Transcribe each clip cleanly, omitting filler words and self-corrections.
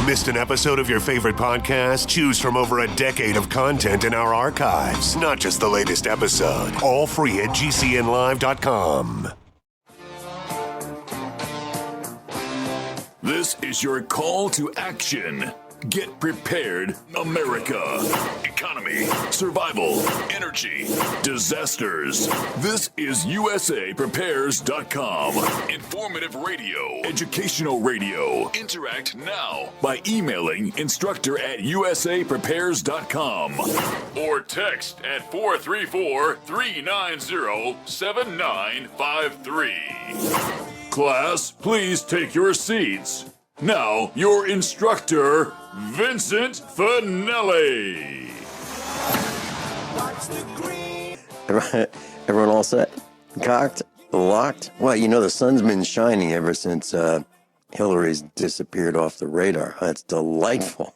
Missed an episode of your favorite podcast? Choose from over a decade of content in our archives, not just the latest episode. All free at GCNlive.com. This is your call to action. Get prepared, America. Economy, survival, energy, disasters. This is USAPrepares.com. Informative radio, educational radio. Interact now by emailing instructor@USAPrepares.com or text at 434-390-7953. Class, please take your seats. Now, your instructor, Vincent Finelli. Everyone all set? Cocked? Locked? Well, you know, the sun's been shining ever since Hillary's disappeared off the radar. That's delightful.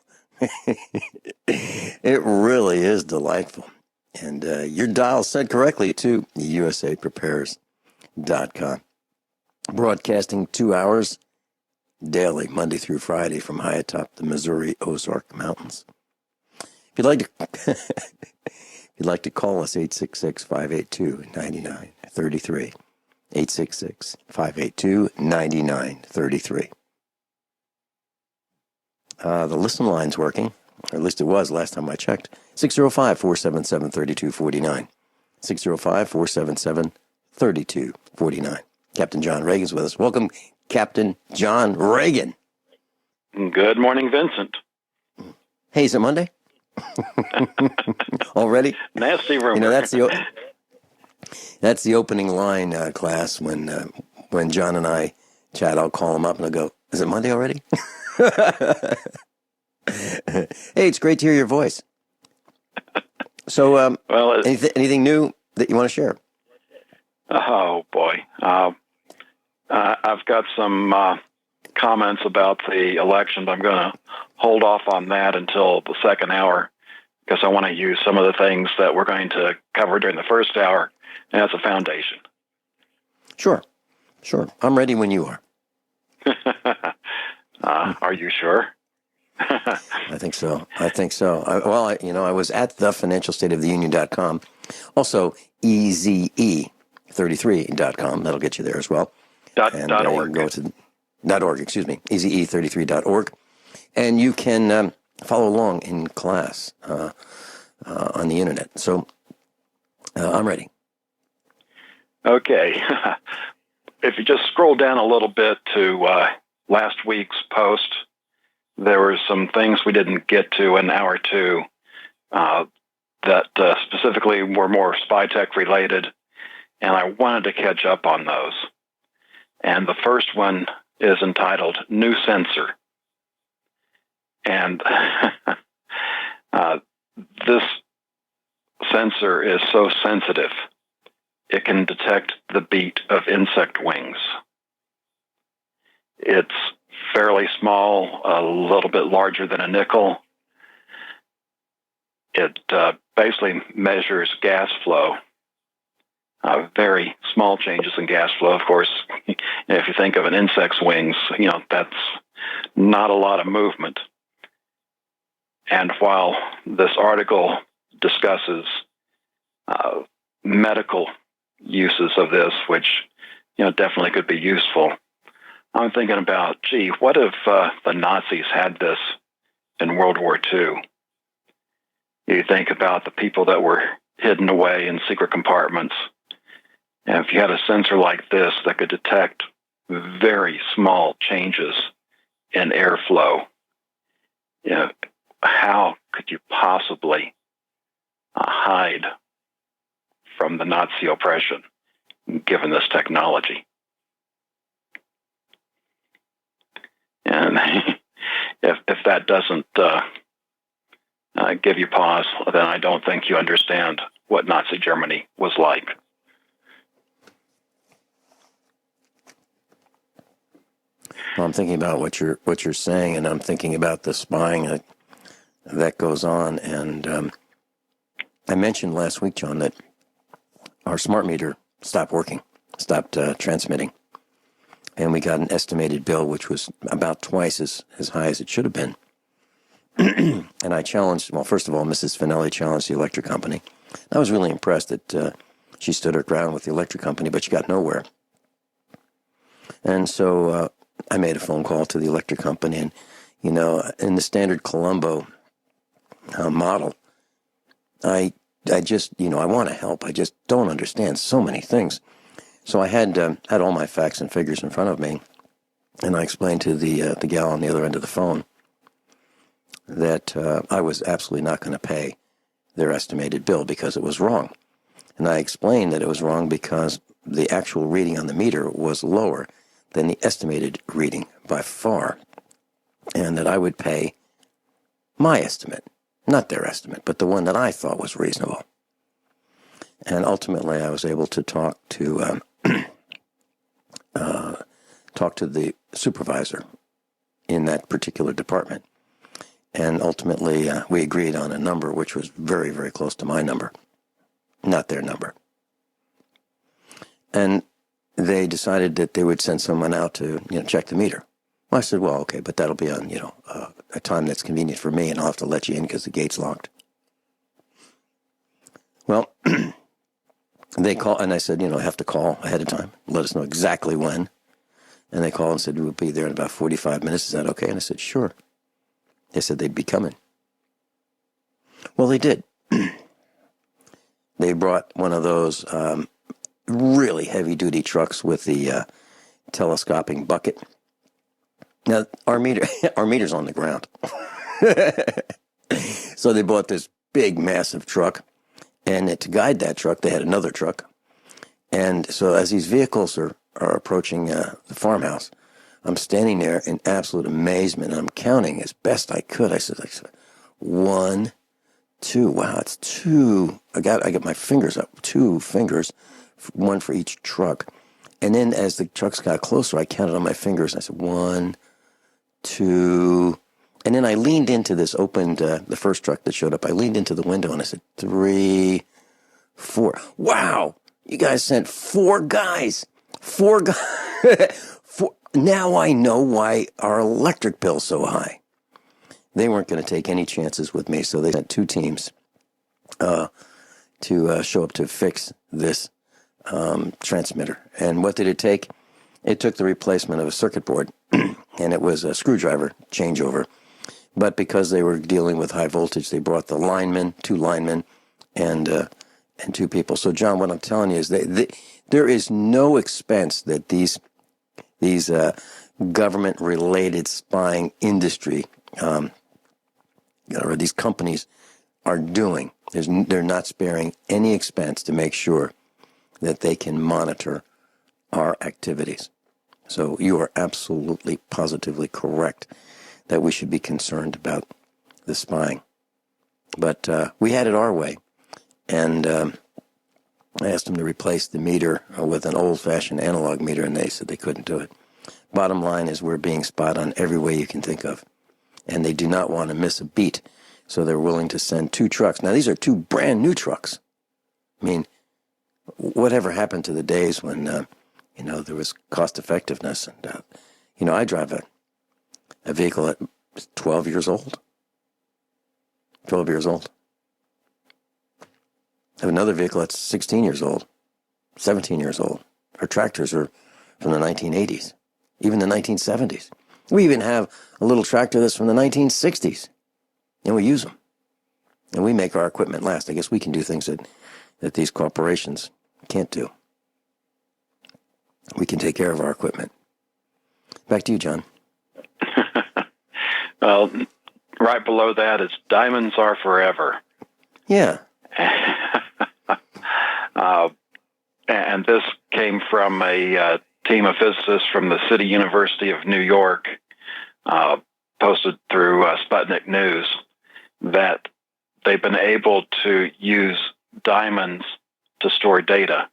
It really is delightful. And your dial set correctly to USAPrepares.com. Broadcasting 2 hours daily, Monday through Friday, from high atop the Missouri Ozark Mountains. If you'd like to call us, 866-582-9933. 866-582-9933. The listen line's working, or at least it was last time I checked. 605-477-3249. 605-477-3249. Captain John Regan's with us. Welcome, Captain John Regan. Good morning, Vincent. Hey, is it Monday? Already? Nasty rumor. You know, that's the opening line, class. When John and I chat, I'll call him up and I'll go, "Is it Monday already?" Hey, it's great to hear your voice. So, anything new that you want to share? Oh boy, I've got some comments about the election, but I'm going to hold off on that until the second hour because I want to use some of the things that we're going to cover during the first hour as a foundation. Sure. I'm ready when you are. Are you sure? I think so. I was at thefinancialstateoftheunion.com. Also, EZE33.com. That'll get you there as well. .org. Go to .org, EZE33.org. And you can follow along in class on the internet. So I'm ready. Okay. If you just scroll down a little bit to last week's post, there were some things we didn't get to in hour two that specifically were more spy tech related, and I wanted to catch up on those. And the first one is entitled New Sensor. And this sensor is so sensitive, it can detect the beat of insect wings. It's fairly small, a little bit larger than a nickel. It basically measures gas flow. Very small changes in gas flow. Of course, if you think of an insect's wings, that's not a lot of movement. And while this article discusses medical uses of this, which definitely could be useful, I'm thinking about, what if the Nazis had this in World War II? You think about the people that were hidden away in secret compartments. And if you had a sensor like this that could detect very small changes in airflow, how could you possibly hide from the Nazi oppression given this technology? And if that doesn't give you pause, then I don't think you understand what Nazi Germany was like. Well, I'm thinking about what you're saying, and I'm thinking about the spying that goes on. And I mentioned last week, John, that our smart meter stopped working, stopped transmitting. and we got an estimated bill which was about twice as high as it should have been. And I challenged, well, first of all, Mrs. Finelli challenged the electric company. I was really impressed that she stood her ground with the electric company, but she got nowhere. And so I made a phone call to the electric company, and, you know, in the standard Colombo model, I just, you know, I want to help. I just don't understand so many things. So I had all my facts and figures in front of me, and I explained to the gal on the other end of the phone that I was absolutely not going to pay their estimated bill because it was wrong. And I explained that it was wrong because the actual reading on the meter was lower than the estimated reading by far, and that I would pay my estimate, not their estimate, but the one that I thought was reasonable. And ultimately, I was able to talk to the supervisor in that particular department. And ultimately, we agreed on a number which was very, very close to my number, not their number. And they decided that they would send someone out to, you know, check the meter. Well, I said, well, okay, but that'll be on, you know, a time that's convenient for me, and I'll have to let you in because the gate's locked. Well, they called, and I said, you know, I have to call ahead of time, let us know exactly when. And they called and said, we'll be there in about 45 minutes. Is that okay? And I said, sure. They said they'd be coming. Well, they did. They brought one of those really heavy-duty trucks with the telescoping bucket. Now, our meter's on the ground. So they bought this big, massive truck. And to guide that truck, they had another truck. And so as these vehicles are approaching the farmhouse, I'm standing there in absolute amazement. And I'm counting as best I could. I said, 1, 2. Wow, it's 2. I got my fingers up. 2 fingers, one for each truck. And then as the trucks got closer, I counted on my fingers. And I said, 1, 2. And then I leaned into this, opened the first truck that showed up. I leaned into the window and I said, 3, 4. Wow, you guys sent 4 guys. 4 guys. 4. Now I know why our electric bill's so high. They weren't going to take any chances with me, so they sent 2 teams to show up to fix this transmitter. And what did it take? It took the replacement of a circuit board, and it was a screwdriver changeover. But because they were dealing with high voltage, they brought the linemen, 2 linemen, and 2 people. So, John, what I'm telling you is there is no expense that these government-related spying industry, or these companies are doing. They're not sparing any expense to make sure that they can monitor our activities. So you are absolutely, positively correct that we should be concerned about the spying. But we had it our way, and I asked them to replace the meter with an old-fashioned analog meter, and they said they couldn't do it. Bottom line is we're being spied on every way you can think of, and they do not want to miss a beat, so they're willing to send 2 trucks. Now, these are 2 brand-new trucks. I mean, whatever happened to the days when, there was cost-effectiveness? And, I drive a vehicle at 12 years old. 12 years old. I have another vehicle that's 16 years old, 17 years old. Our tractors are from the 1980s, even the 1970s. We even have a little tractor that's from the 1960s, and we use them. And we make our equipment last. I guess we can do things that these corporations can't do. We can take care of our equipment. Back to you, John. Well, right below that is diamonds are forever. Yeah. And this came from a team of physicists from the City University of New York, posted through Sputnik News, that they've been able to use diamonds to store data.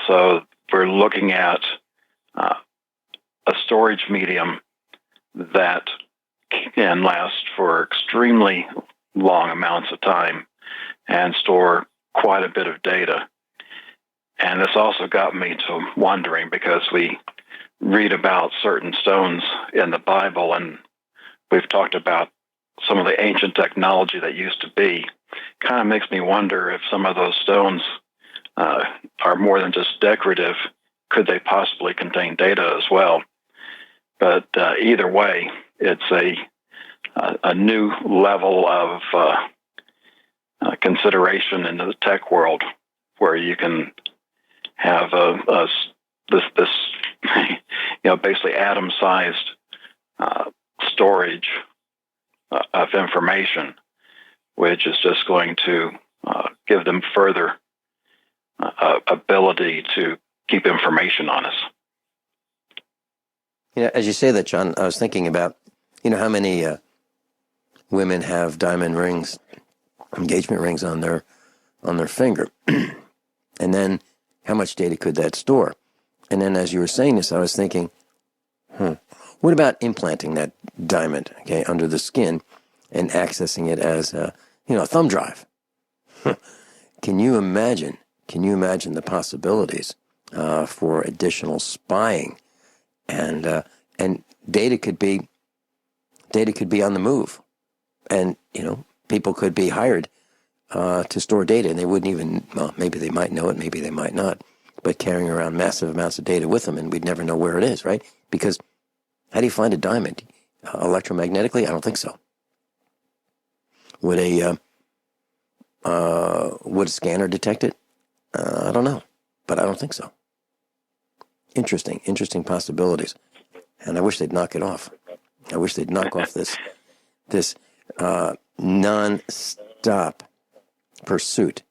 So we're looking at a storage medium that can last for extremely long amounts of time and store quite a bit of data. And this also got me to wondering, because we read about certain stones in the Bible, and we've talked about some of the ancient technology that used to be, kind of makes me wonder if some of those stones are more than just decorative. Could they possibly contain data as well? But either way, it's a new level of consideration in the tech world, where you can have this basically atom-sized storage of information, which is just going to give them further ability to keep information on us. As you say that, John, I was thinking about, how many women have diamond rings, engagement rings on their finger, and then how much data could that store? And then as you were saying this, I was thinking, what about implanting that diamond, under the skin and accessing it as a thumb drive? Can you imagine the possibilities for additional spying, and data could be on the move, and people could be hired to store data, and they wouldn't even, maybe they might know it, maybe they might not, but carrying around massive amounts of data with them, and we'd never know where it is, right? Because how do you find a diamond? Electromagnetically? I don't think so. Would a scanner detect it? I don't know, but I don't think so. Interesting possibilities, and I wish they'd knock it off. I wish they'd knock off this non-stop pursuit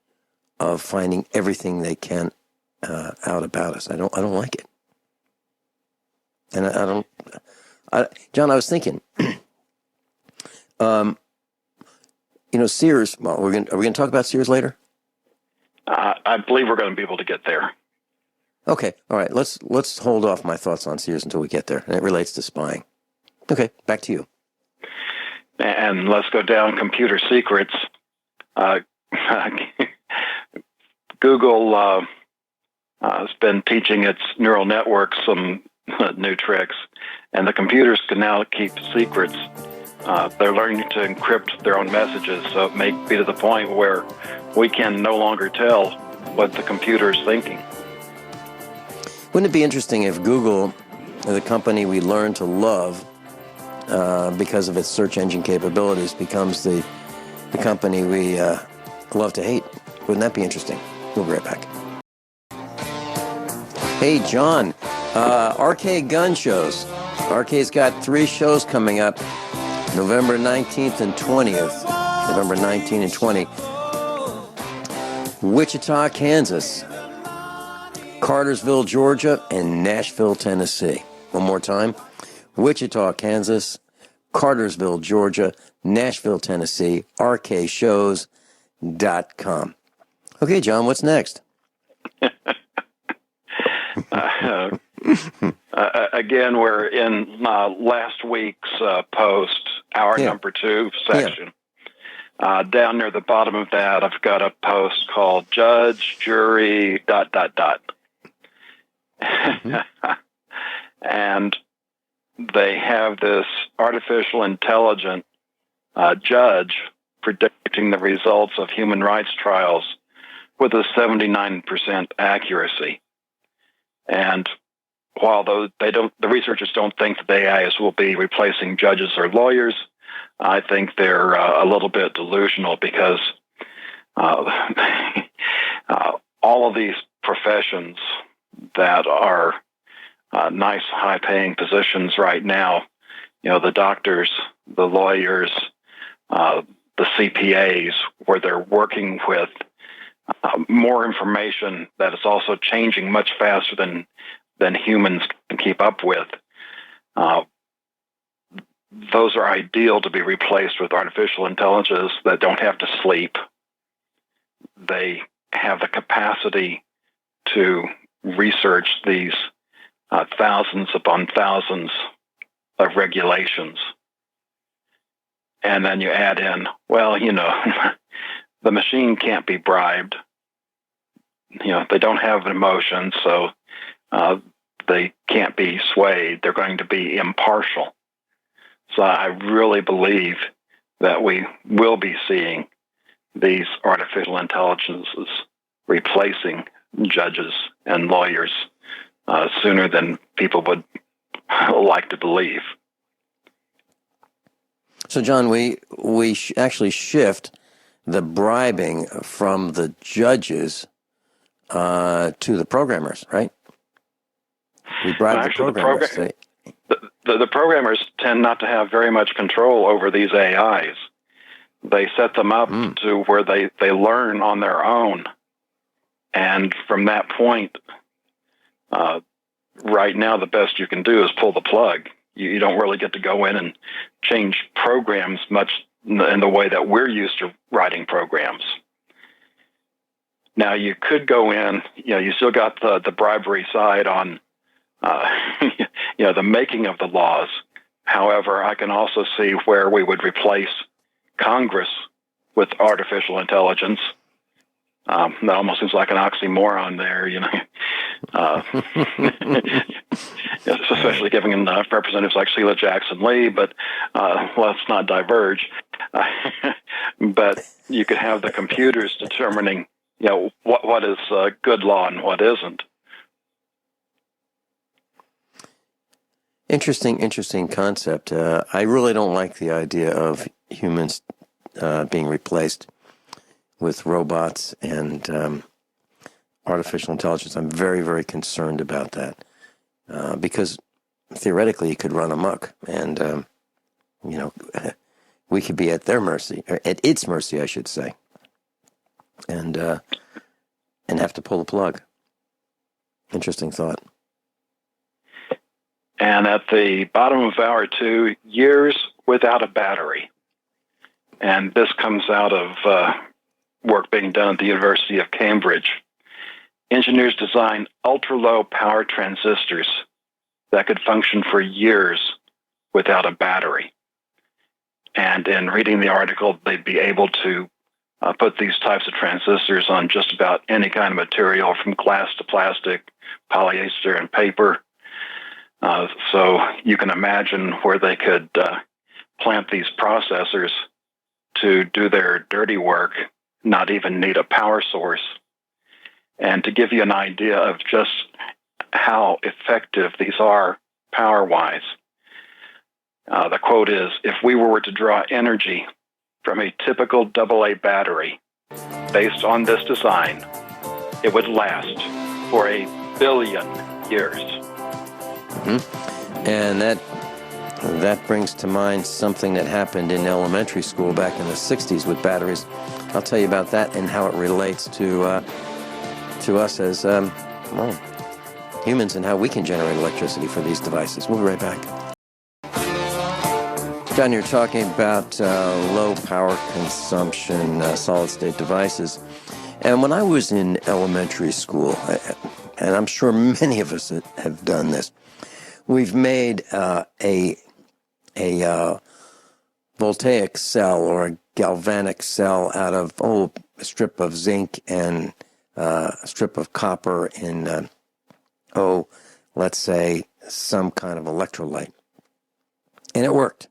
of finding everything they can out about us. I don't like it, and I don't. John, I was thinking, Sears. Well, are we going to talk about Sears later? I believe we're going to be able to get there. Okay, all right. Let's hold off my thoughts on Sears until we get there, and it relates to spying. Okay, back to you. And let's go down computer secrets. Google has been teaching its neural networks some new tricks, and the computers can now keep secrets. They're learning to encrypt their own messages, so it may be to the point where we can no longer tell what the computer is thinking. Wouldn't it be interesting if Google, the company we learn to love because of its search engine capabilities, becomes the company we love to hate? Wouldn't that be interesting? We'll be right back. Hey, John, RK Gun Shows. RK's got 3 shows coming up, November 19th and 20th. November 19 and 20. Wichita, Kansas, Cartersville, Georgia, and Nashville, Tennessee. One more time. Wichita, Kansas, Cartersville, Georgia, Nashville, Tennessee, rkshows.com. Okay, John, what's next? Again, we're in last week's post, number 2 section. Yeah. Down near the bottom of that, I've got a post called Judge, Jury, ... Mm-hmm. And they have this artificial intelligent judge predicting the results of human rights trials with a 79% accuracy. And while the researchers don't think that the AIs will be replacing judges or lawyers, I think they're a little bit delusional, because all of these professions that are nice, high-paying positions right now, the doctors, the lawyers, the CPAs, where they're working with more information that is also changing much faster than humans can keep up with. Those are ideal to be replaced with artificial intelligence that don't have to sleep. They have the capacity to research these thousands upon thousands of regulations. And then you add in, the machine can't be bribed. They don't have emotions, so they can't be swayed. They're going to be impartial. So I really believe that we will be seeing these artificial intelligences replacing judges and lawyers sooner than people would like to believe. So, John, we actually shift the bribing from the judges to the programmers, right? We bribe the programmers. The programmers tend not to have very much control over these AIs. They set them up to where they learn on their own. And from that point, right now, the best you can do is pull the plug. You don't really get to go in and change programs much in the way that we're used to writing programs. Now, you could go in, you still got the bribery side on, the making of the laws. However, I can also see where we would replace Congress with artificial intelligence. That almost seems like an oxymoron there, especially given representatives like Sheila Jackson Lee, but let's not diverge. But you could have the computers determining, what is good law and what isn't. Interesting concept. I really don't like the idea of humans being replaced with robots and artificial intelligence. I'm very, very concerned about that because theoretically it could run amok, and we could be at their mercy, or at its mercy, I should say, and have to pull the plug. Interesting thought. And at the bottom of hour 2, years without a battery. And this comes out of work being done at the University of Cambridge. Engineers designed ultra-low power transistors that could function for years without a battery. And in reading the article, they'd be able to put these types of transistors on just about any kind of material, from glass to plastic, polyester and paper. So you can imagine where they could plant these processors to do their dirty work, not even need a power source. And to give you an idea of just how effective these are power-wise, the quote is, if we were to draw energy from a typical AA battery based on this design, it would last for 1 billion years. Mm-hmm. And that brings to mind something that happened in elementary school back in the 60s with batteries. I'll tell you about that and how it relates to us as humans and how we can generate electricity for these devices. We'll be right back. John, you're talking about low power consumption solid-state devices. And when I was in elementary school, and I'm sure many of us have done this, we've made a voltaic cell or a galvanic cell out of a strip of zinc and a strip of copper in, let's say, some kind of electrolyte. And it worked.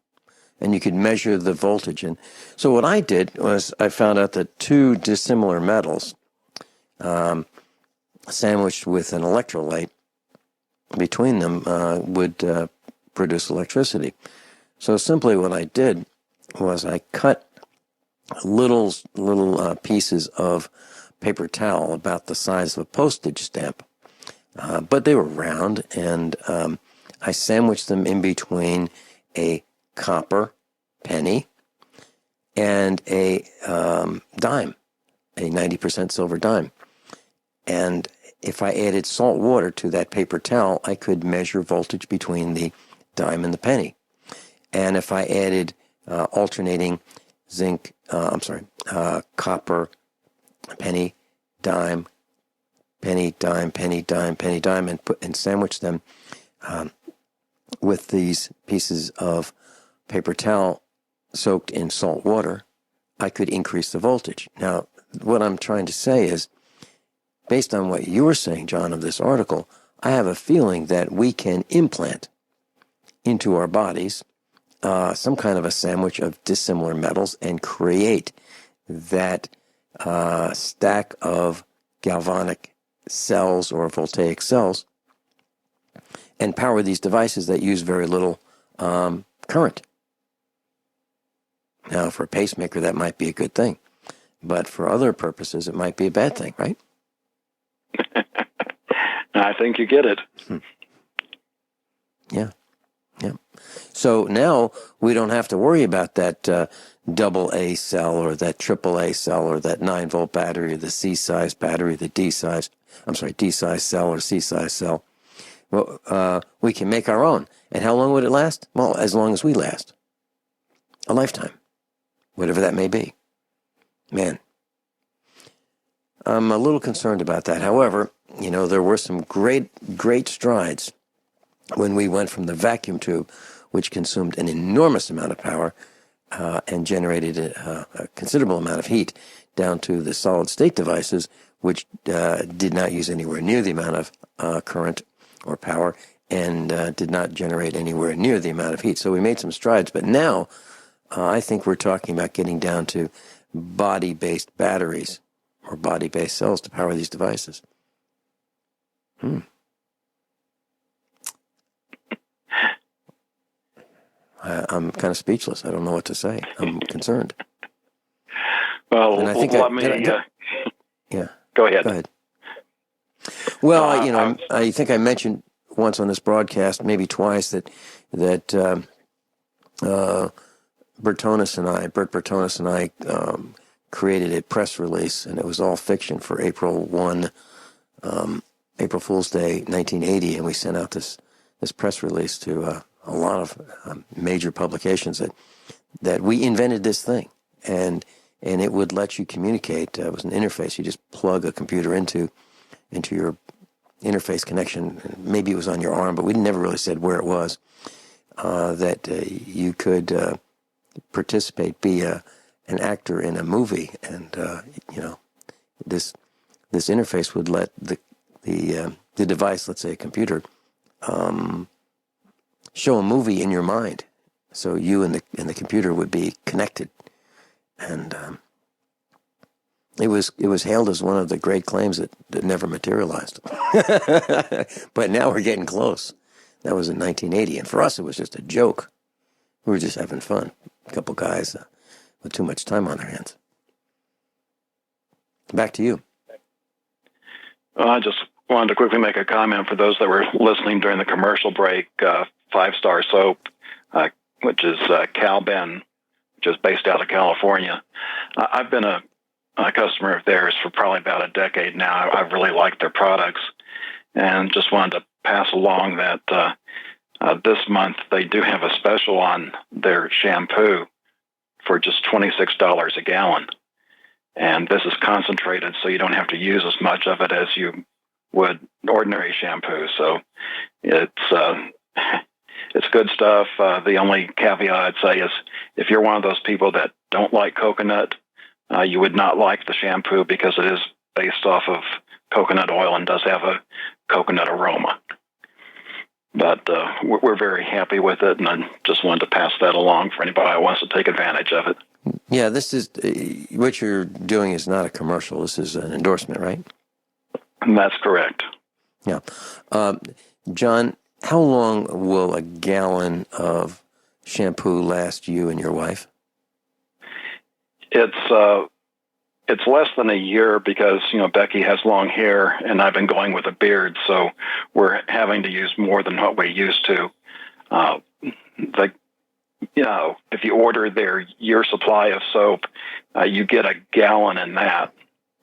And you could measure the voltage. And so what I did was I found out that 2 dissimilar metals sandwiched with an electrolyte between them would produce electricity. So simply what I did was I cut little pieces of paper towel about the size of a postage stamp, but they were round, and I sandwiched them in between a copper penny and a dime, a 90% silver dime. And if I added salt water to that paper towel, I could measure voltage between the dime and the penny. And if I added alternating copper, penny, dime, penny, dime, penny, dime, penny, dime, and sandwich them with these pieces of paper towel soaked in salt water, I could increase the voltage. Now, what I'm trying to say is, based on what you were saying, John, of this article, I have a feeling that we can implant into our bodies some kind of a sandwich of dissimilar metals and create that stack of galvanic cells or voltaic cells and power these devices that use very little current. Now, for a pacemaker, that might be a good thing. But for other purposes, it might be a bad thing, right? I think you get it. Yeah. So now we don't have to worry about that double A cell or that triple A cell or that 9-volt battery or the C-size battery, the D-size cell or C-size cell. Well, we can make our own. And how long would it last? Well, as long as we last. A lifetime. Whatever that may be. Man, I'm a little concerned about that. However, there were some great strides when we went from the vacuum tube, which consumed an enormous amount of power and generated a considerable amount of heat, down to the solid-state devices, which did not use anywhere near the amount of current or power and did not generate anywhere near the amount of heat. So we made some strides, but now I think we're talking about getting down to body-based batteries or body-based cells to power these devices. I'm kind of speechless. I don't know what to say. I'm concerned. Well, and I think yeah. Go ahead. Well, I think I mentioned once on this broadcast, maybe twice, that Bert Bertonis and I created a press release, and it was all fiction for April Fool's Day, 1980, and we sent out this press release to a lot of major publications that we invented this thing, and it would let you communicate. It was an interface. You just plug a computer into your interface connection. Maybe it was on your arm, but we never really said where it was. That you could participate, be an actor in a movie, and this interface would let the device, let's say a computer, show a movie in your mind. So you and the computer would be connected, and it was hailed as one of the great claims that never materialized. But now we're getting close. That was in 1980, and for us it was just a joke. We were just having fun. A couple guys with too much time on their hands. Back to you. Well, I just wanted to quickly make a comment for those that were listening during the commercial break. 5-Star Soap, which is Cal-Ben, which is based out of California. I've been a customer of theirs for probably about a decade now. I've really liked their products, and just wanted to pass along that this month they do have a special on their shampoo for just $26 a gallon. And this is concentrated, so you don't have to use as much of it as you would ordinary shampoo. So it's good stuff. The only caveat I'd say is if you're one of those people that don't like coconut, you would not like the shampoo because it is based off of coconut oil and does have a coconut aroma. But we're very happy with it, and I just wanted to pass that along for anybody who wants to take advantage of it. Yeah, this is what you're doing is not a commercial. This is an endorsement, right? That's correct. Yeah. John, how long will a gallon of shampoo last you and your wife? It's less than a year because, Becky has long hair and I've been going with a beard, so we're having to use more than what we used to. If you order their year supply of soap, you get a gallon in that.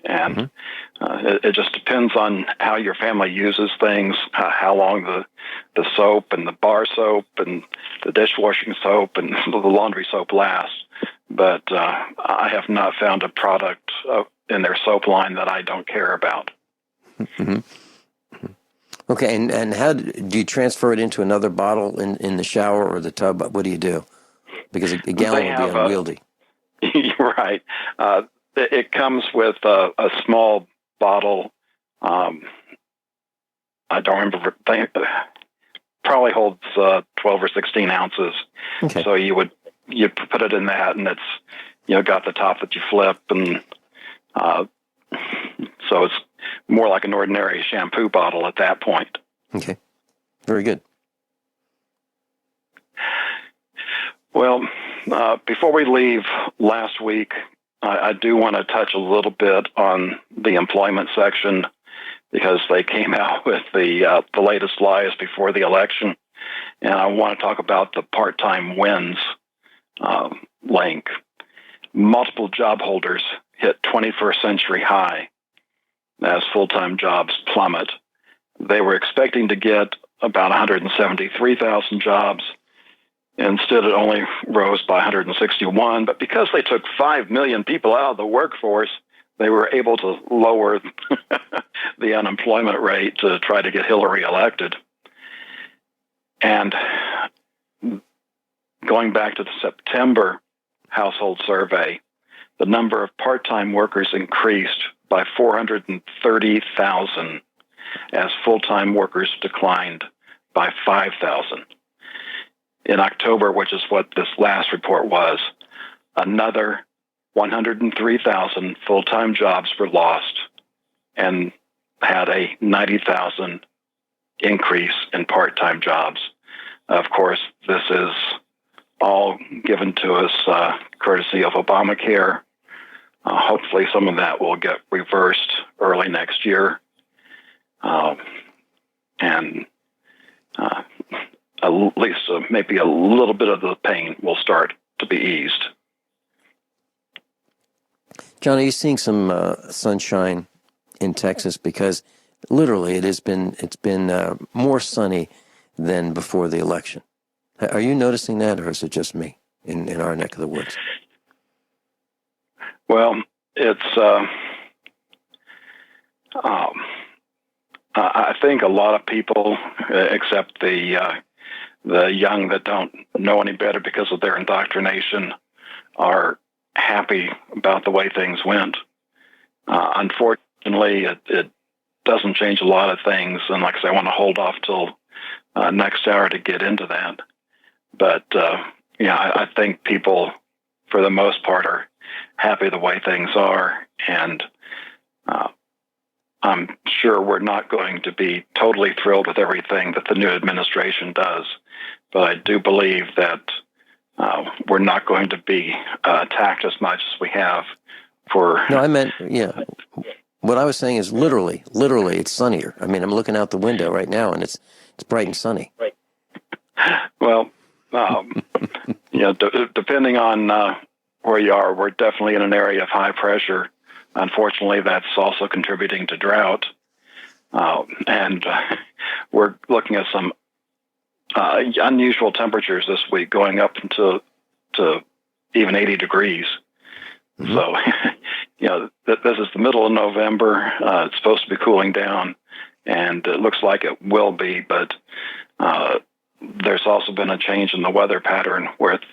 And it just depends on how your family uses things, how long the soap and the bar soap and the dishwashing soap and the laundry soap lasts. But I have not found a product in their soap line that I don't care about. Mm-hmm. Okay, and how do you transfer it into another bottle in the shower or the tub? What do you do? Because a gallon would be unwieldy. You're right. It comes with a small bottle I don't remember. Probably holds 12 or 16 ounces. Okay. So you put it in that, and it's got the top that you flip, and so it's more like an ordinary shampoo bottle at that point. Okay. Very good. Well, before we leave last week, I do want to touch a little bit on the employment section, because they came out with the latest lies before the election, and I want to talk about the part-time wins link. Multiple job holders hit 21st century high as full-time jobs plummet. They were expecting to get about 173,000 jobs. Instead, it only rose by 161, but because they took 5 million people out of the workforce, they were able to lower the unemployment rate to try to get Hillary elected. And going back to the September household survey, the number of part-time workers increased by 430,000 as full-time workers declined by 5,000. In October, which is what this last report was, another 103,000 full-time jobs were lost and had a 90,000 increase in part-time jobs. Of course, this is all given to us courtesy of Obamacare. Hopefully some of that will get reversed early next year. And at least maybe a little bit of the pain will start to be eased. John, are you seeing some sunshine in Texas? Because literally it's been more sunny than before the election. Are you noticing that, or is it just me in our neck of the woods? Well, it's I think a lot of people, except the young that don't know any better because of their indoctrination, are happy about the way things went. Unfortunately, it doesn't change a lot of things, and like I say, I want to hold off till next hour to get into that. But I think people, for the most part, are happy the way things are, and I'm sure we're not going to be totally thrilled with everything that the new administration does, but I do believe that we're not going to be attacked as much as we have for... No, I meant, what I was saying is literally, it's sunnier. I mean, I'm looking out the window right now, and it's bright and sunny. Right. Well, depending on where you are, we're definitely in an area of high pressure. Unfortunately, that's also contributing to drought. And we're looking at some unusual temperatures this week, going up to even 80 degrees. Mm-hmm. So, this is the middle of November. It's supposed to be cooling down, and it looks like it will be, but there's also been a change in the weather pattern where it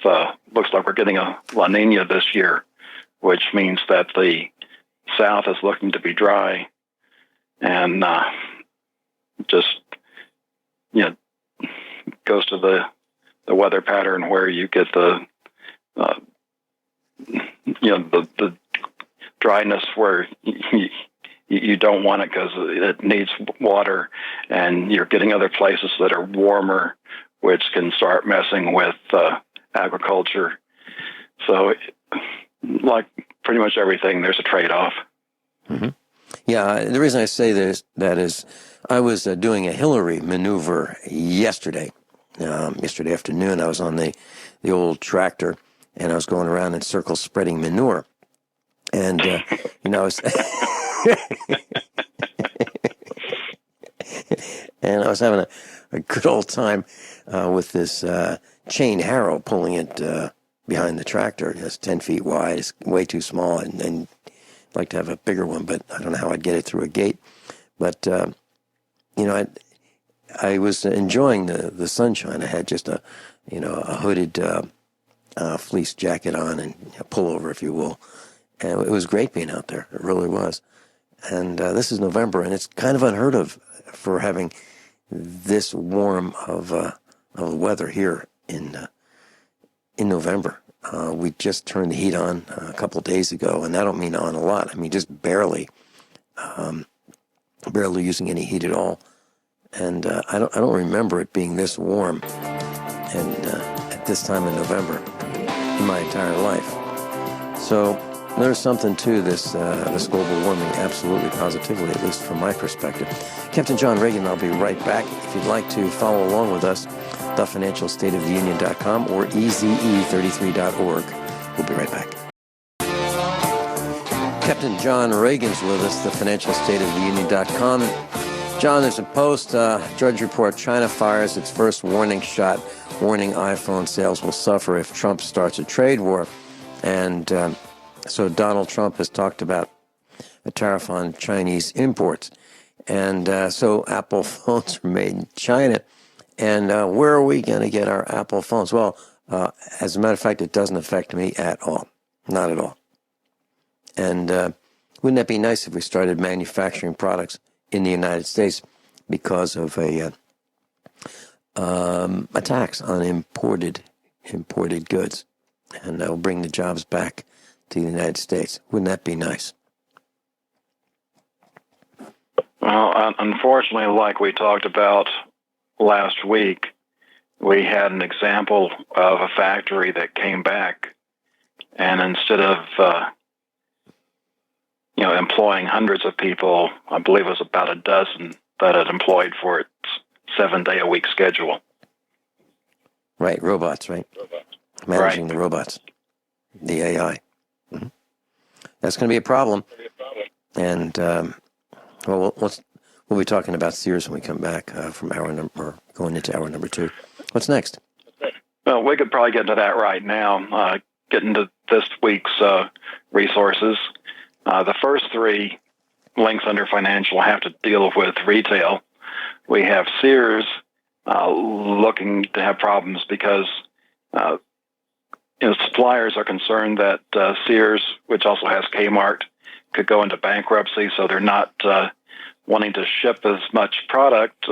looks like we're getting a La Nina this year, which means that the south is looking to be dry, and goes to the weather pattern where you get the dryness where you don't want it because it needs water, and you're getting other places that are warmer, which can start messing with agriculture. So, like pretty much everything, there's a trade-off. Mm-hmm. Yeah, the reason I say that is I was doing a Hillary maneuver yesterday afternoon. I was on the old tractor, and I was going around in circles spreading manure. And, I was... and I was having a good old time with this chain harrow pulling it behind the tractor. It's 10 feet wide. It's way too small, and I'd like to have a bigger one, but I don't know how I'd get it through a gate. But, I was enjoying the sunshine. I had just a hooded fleece jacket on and a pullover, if you will. And it was great being out there. It really was. And this is November, and it's kind of unheard of for having this warm of weather here in November. We just turned the heat on a couple of days ago, and I don't mean on a lot. I mean just barely using any heat at all. And I don't remember it being this warm and at this time in November in my entire life. So there's something to this global warming, absolutely, positively, at least from my perspective. Captain John Regan, I'll be right back. If you'd like to follow along with us, thefinancialstateoftheunion.com or eze33.org. We'll be right back. Captain John Regan's with us, thefinancialstateoftheunion.com. John, there's a post, Drudge Report, China fires its first warning shot, warning iPhone sales will suffer if Trump starts a trade war. And so Donald Trump has talked about a tariff on Chinese imports. And so Apple phones are made in China. And where are we going to get our Apple phones? Well, as a matter of fact, it doesn't affect me at all. Not at all. And wouldn't that be nice if we started manufacturing products in the United States because of a tax on imported goods, and that will bring the jobs back to the United States. Wouldn't that be nice? Well, unfortunately, like we talked about last week, we had an example of a factory that came back, and instead of employing hundreds of people, I believe it was about a dozen that it employed for its 7-day-a-week schedule. Right, robots, right? Managing the robots, the AI. Mm-hmm. That's going to be a problem. And, we'll be talking about Sears when we come back from going into hour number 2. What's next? Well, we could probably get into that right now. Get into this week's resources. The first 3 links under financial have to deal with retail. We have Sears looking to have problems because suppliers are concerned that Sears, which also has Kmart, could go into bankruptcy, so they're not wanting to ship as much product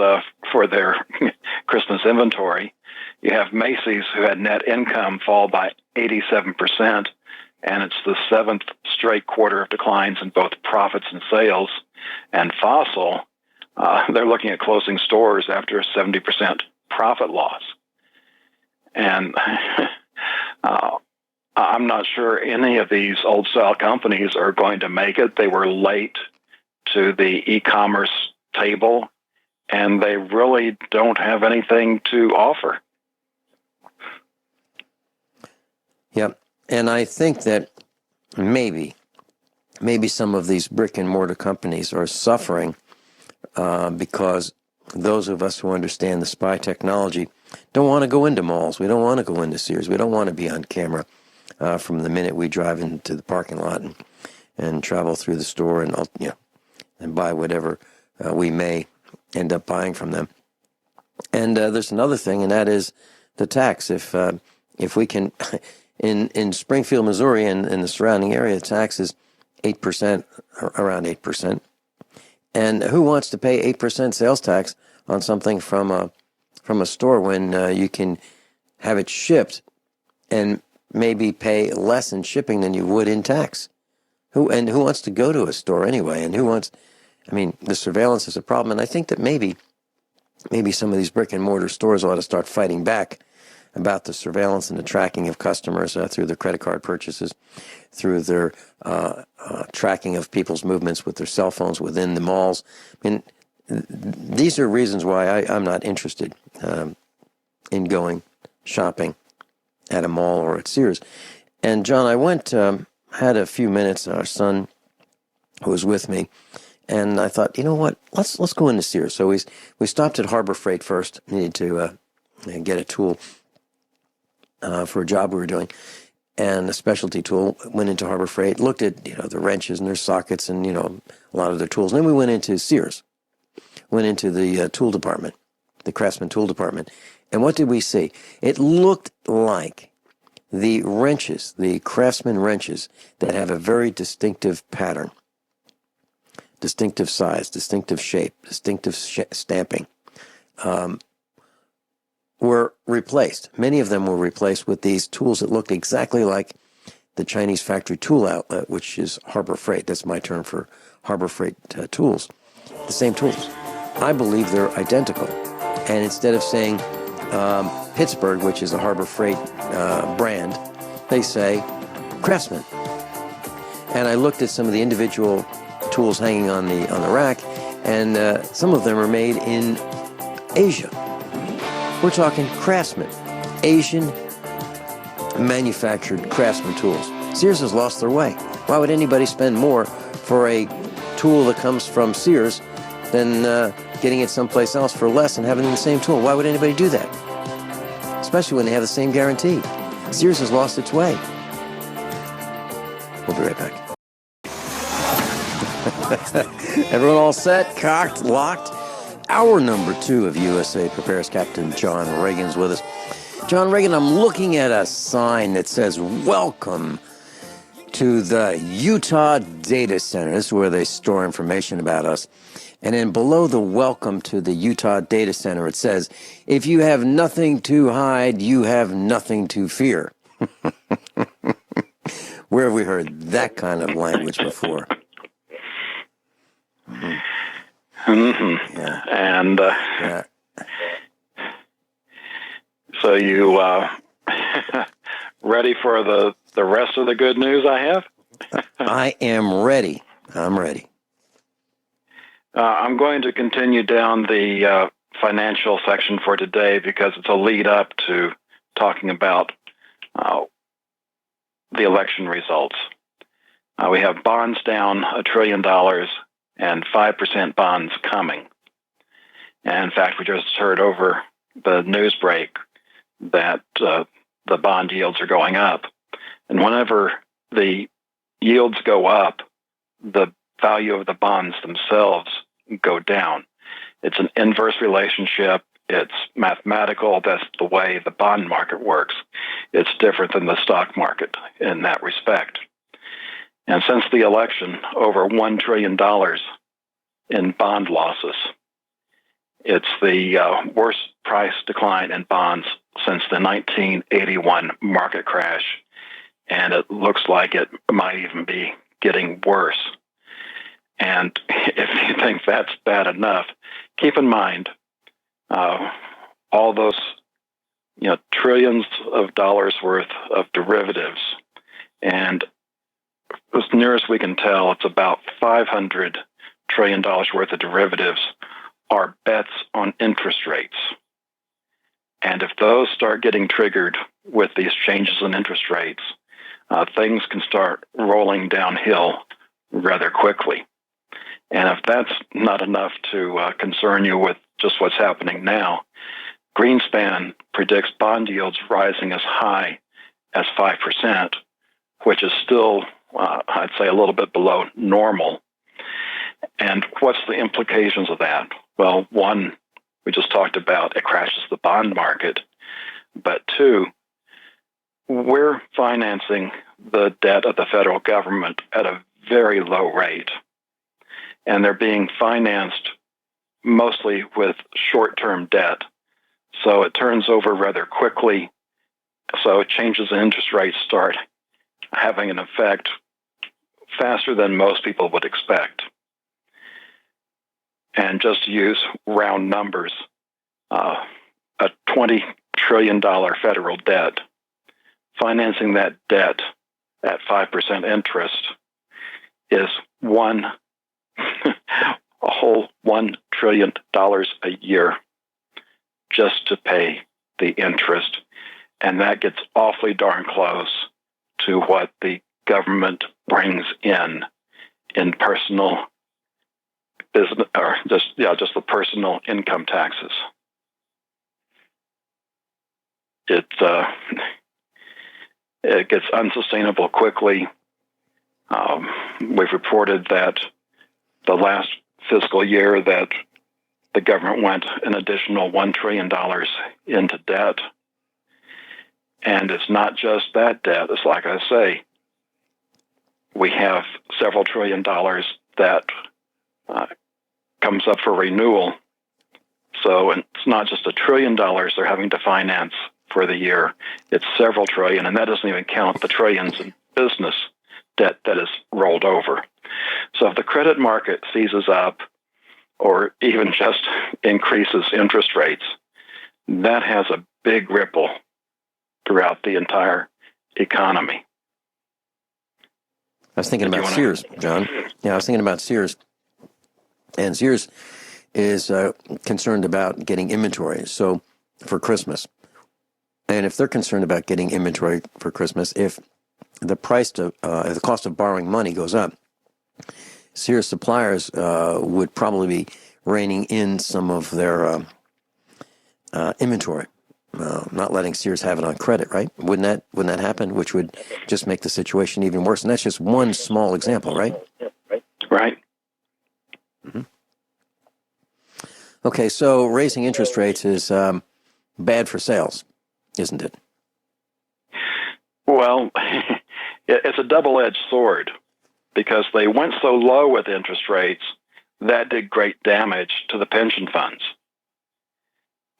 for their Christmas inventory. You have Macy's, who had net income fall by 87%, and it's the 7th straight quarter of declines in both profits and sales. And Fossil, they're looking at closing stores after a 70% profit loss. And I'm not sure any of these old-style companies are going to make it. They were late to the e-commerce table, and they really don't have anything to offer. Yep. And I think that maybe some of these brick and mortar companies are suffering because those of us who understand the spy technology don't want to go into malls. We don't want to go into Sears. We don't want to be on camera from the minute we drive into the parking lot and travel through the store and buy whatever we may end up buying from them. And there's another thing, and that is the tax. If we can. In Springfield, Missouri, and in the surrounding area, the tax is 8%, around 8%. And who wants to pay 8% sales tax on something from a store when you can have it shipped and maybe pay less in shipping than you would in tax? Who wants to go to a store anyway? And the surveillance is a problem. And I think that maybe some of these brick and mortar stores ought to start fighting back about the surveillance and the tracking of customers through their credit card purchases, through their tracking of people's movements with their cell phones within the malls. These are reasons why I'm not interested in going shopping at a mall or at Sears. And John, I went, had a few minutes. Our son was with me, and I thought, you know what? Let's go into Sears. So we stopped at Harbor Freight first. Needed to get a tool for a job we were doing, and a specialty tool. Went into Harbor Freight, looked at the wrenches and their sockets and a lot of their tools. And then we went into Sears, went into the tool department, the Craftsman tool department. And what did we see? It looked like the wrenches, the Craftsman wrenches that have a very distinctive pattern. distinctive size, distinctive shape, distinctive stamping, were replaced. Many of them were replaced with these tools that looked exactly like the Chinese factory tool outlet, which is Harbor Freight. That's my term for Harbor Freight tools. The same tools. I believe they're identical. And instead of saying Pittsburgh, which is a Harbor Freight brand, they say Craftsman. And I looked at some of the individual tools hanging on the rack, and some of them are made in Asia. We're talking Craftsman, Asian manufactured Craftsman tools. Sears has lost their way. Why would anybody spend more for a tool that comes from Sears than getting it someplace else for less and having the same tool? Why would anybody do that? Especially when they have the same guarantee. Sears has lost its way. We'll be right back. Everyone all set, cocked, locked? Hour number 2 of USA Prepares. Captain John Regan's with us. John Regan, I'm looking at a sign that says, "Welcome to the Utah Data Center." This is where they store information about us. And then below the welcome to the Utah Data Center, it says, "If you have nothing to hide, you have nothing to fear." Where have we heard that kind of language before? Mm-hmm. Yeah. And Yeah. so you ready for the rest of the good news I have? I am ready. I'm ready. I'm going to continue down the financial section for today because it's a lead up to talking about the election results. We have bonds down $1 trillion and 5% bonds coming. And in fact, we just heard over the news break that the bond yields are going up. And whenever the yields go up, the value of the bonds themselves go down. It's an inverse relationship. It's mathematical. That's the way the bond market works. It's different than the stock market in that respect. And since the election, over $1 trillion in bond losses. It's the worst price decline in bonds since the 1981 market crash, and it looks like it might even be getting worse. And if you think that's bad enough, keep in mind all those trillions of dollars worth of derivatives, and as near as we can tell, it's about $500 trillion worth of derivatives are bets on interest rates. And if those start getting triggered with these changes in interest rates, things can start rolling downhill rather quickly. And if that's not enough to concern you with just what's happening now, Greenspan predicts bond yields rising as high as 5%, which is still, I'd say, a little bit below normal. And what's the implications of that? Well, one, we just talked about, it crashes the bond market. But two, we're financing the debt of the federal government at a very low rate. And they're being financed mostly with short-term debt. So it turns over rather quickly. So changes in interest rates start having an effect faster than most people would expect. And just to use round numbers, a $20 trillion federal debt, financing that debt at 5% interest is a whole $1 trillion a year just to pay the interest. And that gets awfully darn close to what the government brings in personal business, or just the personal income taxes. It gets unsustainable quickly. We've reported that the last fiscal year that the government went an additional $1 trillion into debt. And it's not just that debt. It's like I say, we have several $1 trillion that comes up for renewal. So it's not just $1 trillion they're having to finance for the year. It's several trillion, and that doesn't even count the trillions in business debt that is rolled over. So if the credit market seizes up or even just increases interest rates, that has a big ripple throughout the entire economy. I was thinking about Sears, John. Yeah, I was thinking about Sears. And Sears is concerned about getting inventory for Christmas. And if they're concerned about getting inventory for Christmas, if the cost of borrowing money goes up, Sears suppliers would probably be reining in some of their inventory, not letting Sears have it on credit, right? Wouldn't that happen? Which would just make the situation even worse. And that's just one small example, right? Right. Mm-hmm. Okay, so raising interest rates is bad for sales, isn't it? Well, it's a double-edged sword because they went so low with interest rates that did great damage to the pension funds.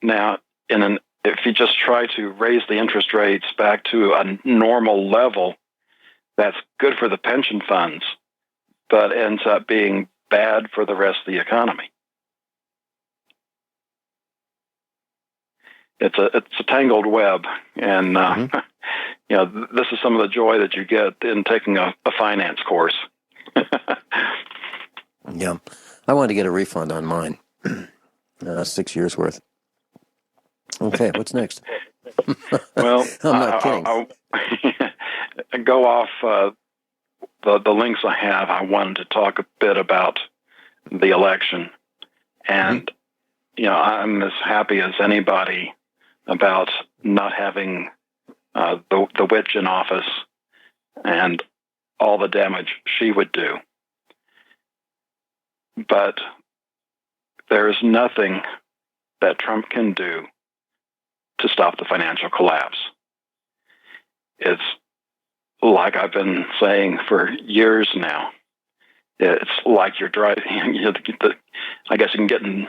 Now, if you just try to raise the interest rates back to a normal level, that's good for the pension funds, but ends up being bad for the rest of the economy. It's a tangled web, and this is some of the joy that you get in taking a finance course. Yeah, I wanted to get a refund on mine, 6 years worth. Okay, what's next? Well, I'm not kidding. I'll go off the links I have. I wanted to talk a bit about the election, and I'm as happy as anybody about not having the witch in office and all the damage she would do. But there is nothing that Trump can do to stop the financial collapse. It's like I've been saying for years now. It's like you're driving. I guess you can get in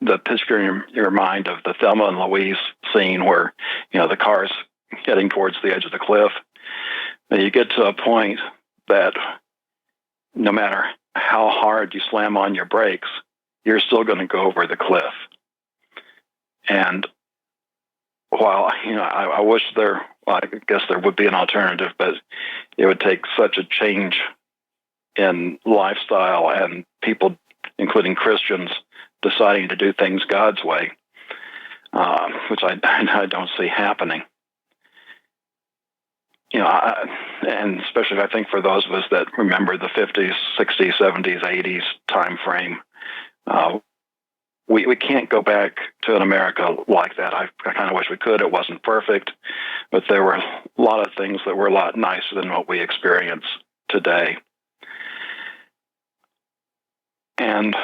the picture in your mind of the Thelma and Louise scene where the car's heading towards the edge of the cliff. And you get to a point that no matter how hard you slam on your brakes, you're still going to go over the cliff. And while I wish I guess there would be an alternative, but it would take such a change in lifestyle and people, including Christians, deciding to do things God's way, which I don't see happening. And especially I think for those of us that remember the 50s, 60s, 70s, 80s time frame, we can't go back to an America like that. I kind of wish we could. It wasn't perfect, but there were a lot of things that were a lot nicer than what we experience today. And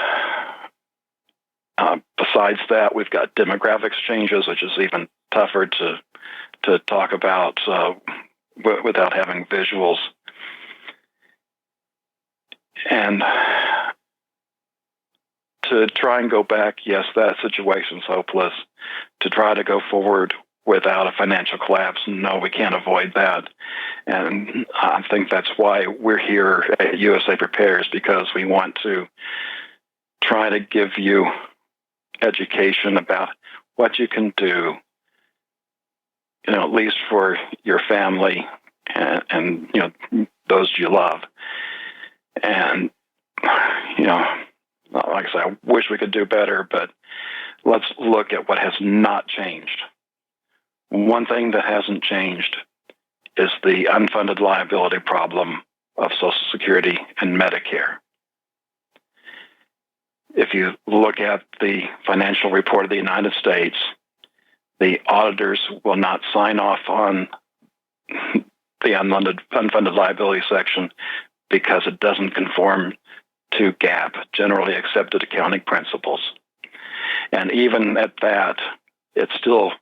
besides that, we've got demographics changes, which is even tougher to talk about without having visuals. And to try and go back, yes, that situation's hopeless. To try to go forward without a financial collapse, no, we can't avoid that. And I think that's why we're here at USA Prepares, because we want to try to give you education about what you can do, at least for your family and those you love. And, like I said, I wish we could do better, but let's look at what has not changed. One thing that hasn't changed is the unfunded liability problem of Social Security and Medicare. If you look at the financial report of the United States, the auditors will not sign off on the unfunded liability section because it doesn't conform to GAAP, generally accepted accounting principles. And even at that, it's still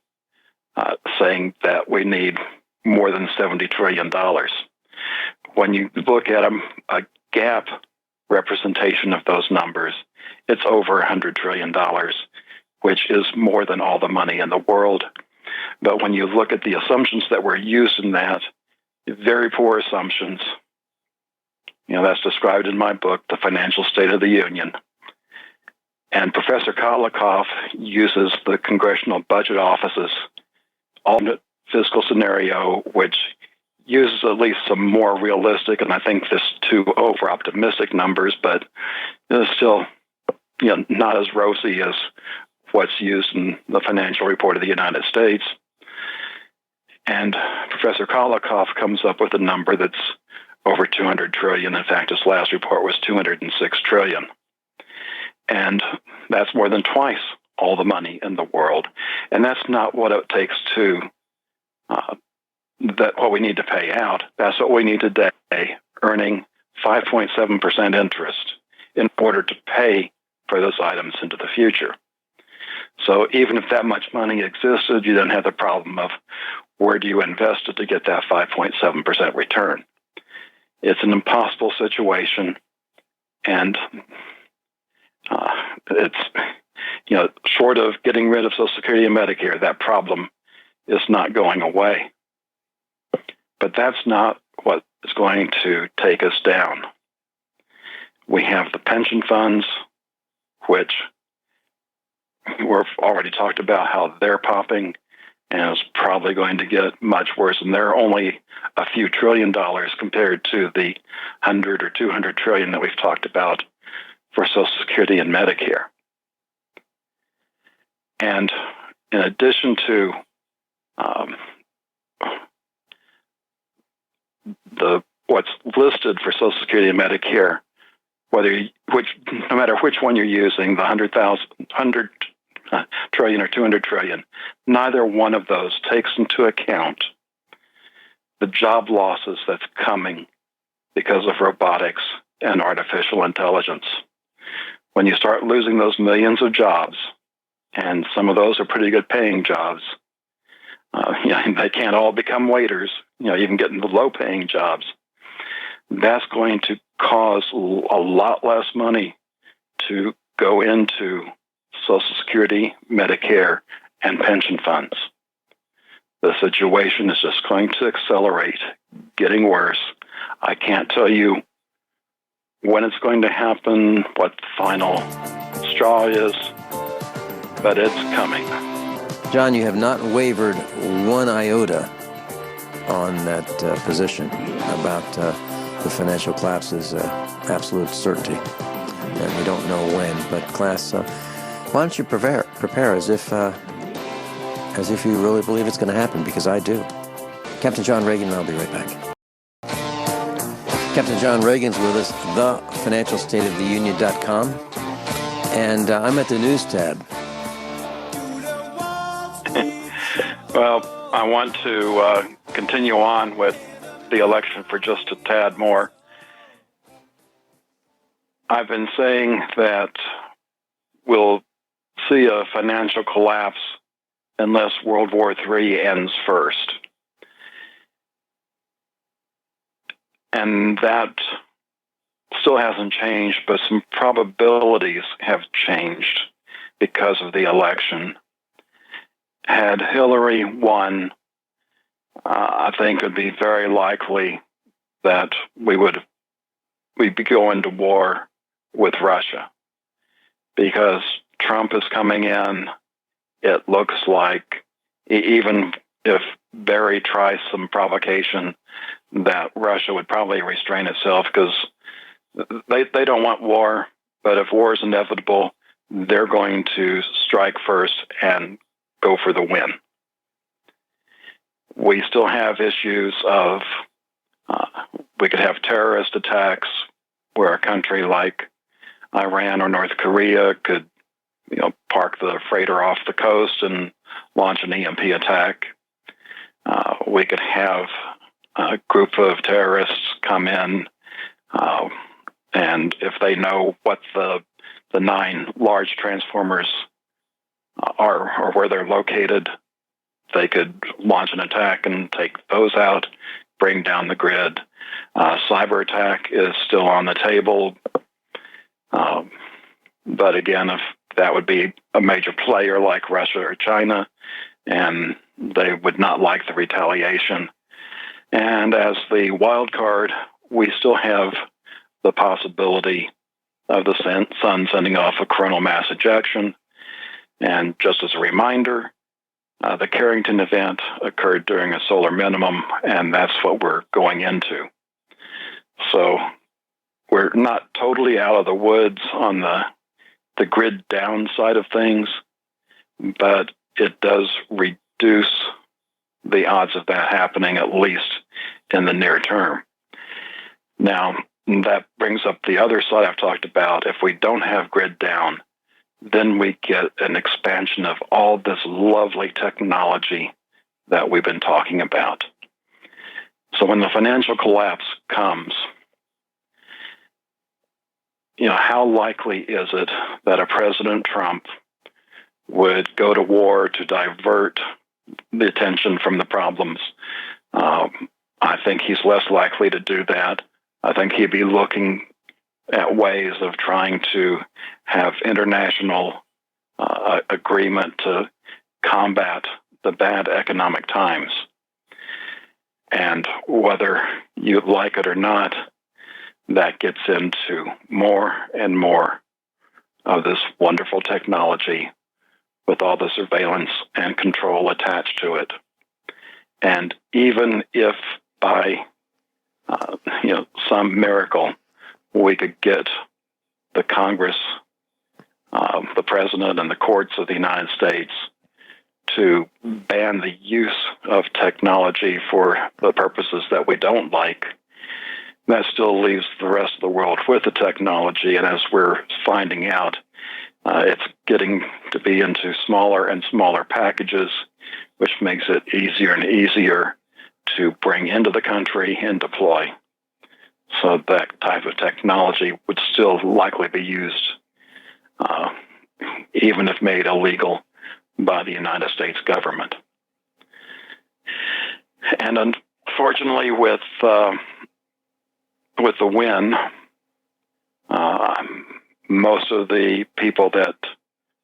saying that we need more than $70 trillion. When you look at a GAAP representation of those numbers, it's over $100 trillion, which is more than all the money in the world. But when you look at the assumptions that were used in that, very poor assumptions. That's described in my book, The Financial State of the Union. And Professor Kolikoff uses the Congressional Budget Office's alternate fiscal scenario, which uses at least some more realistic, and I think this too over-optimistic numbers, but it's still not as rosy as what's used in the Financial Report of the United States. And Professor Kolikoff comes up with a number that's over 200 trillion. In fact, his last report was 206 trillion. And that's more than twice all the money in the world. And that's not what it takes to, what we need to pay out. That's what we need today, earning 5.7% interest in order to pay for those items into the future. So even if that much money existed, you don't have the problem of where do you invest it to get that 5.7% return. It's an impossible situation, and it's, short of getting rid of Social Security and Medicare, that problem is not going away. But that's not what is going to take us down. We have the pension funds, which we've already talked about how they're popping, and it's probably going to get much worse. And they're only a few $1 trillion compared to the 100 or 200 trillion that we've talked about for Social Security and Medicare. And in addition to what's listed for Social Security and Medicare, no matter which one you're using, the 100 trillion or 200 trillion, neither one of those takes into account the job losses that's coming because of robotics and artificial intelligence. When you start losing those millions of jobs, and some of those are pretty good paying jobs, they can't all become waiters, you can get into low paying jobs. That's going to cause a lot less money to go into Social Security, Medicare, and pension funds. The situation is just going to accelerate, getting worse. I can't tell you when it's going to happen, what the final straw is, but it's coming. John, you have not wavered one iota on that position about the financial collapse is absolute certainty, and we don't know when. But class, why don't you prepare as if you really believe it's going to happen? Because I do. Captain John Regan, and I'll be right back. Captain John Regan's with us, thefinancialstateoftheunion.com, and I'm at the news tab. Well, I want to continue on with the election for just a tad more. I've been saying that we'll see a financial collapse unless World War III ends first. And that still hasn't changed, but some probabilities have changed because of the election. Had Hillary won, I think it would be very likely that we'd be going to war with Russia, because Trump is coming in. It looks like, even if Barry tries some provocation, that Russia would probably restrain itself, because they don't want war, but if war is inevitable, they're going to strike first and go for the win. We still have issues of, we could have terrorist attacks where a country like Iran or North Korea could, park the freighter off the coast and launch an EMP attack. We could have a group of terrorists come in, and if they know what the 9 large transformers are or where they're located, they could launch an attack and take those out, bring down the grid. Cyber attack is still on the table. But again, if that would be a major player like Russia or China, and they would not like the retaliation. And as the wild card, we still have the possibility of the sun sending off a coronal mass ejection. And just as a reminder, the Carrington event occurred during a solar minimum, and that's what we're going into. So we're not totally out of the woods on the grid down side of things, but it does reduce the odds of that happening, at least in the near term. Now, that brings up the other side I've talked about. If we don't have grid down, then we get an expansion of all this lovely technology that we've been talking about. So when the financial collapse comes, how likely is it that a President Trump would go to war to divert the attention from the problems? I think he's less likely to do that. I think he'd be looking at ways of trying to have international agreement to combat the bad economic times. And whether you like it or not, that gets into more and more of this wonderful technology with all the surveillance and control attached to it. And even if by some miracle we could get the Congress, the President, and the courts of the United States to ban the use of technology for the purposes that we don't like, that still leaves the rest of the world with the technology. And as we're finding out, it's getting to be into smaller and smaller packages, which makes it easier and easier to bring into the country and deploy. So that type of technology would still likely be used, even if made illegal by the United States government. And unfortunately, with the win, most of the people that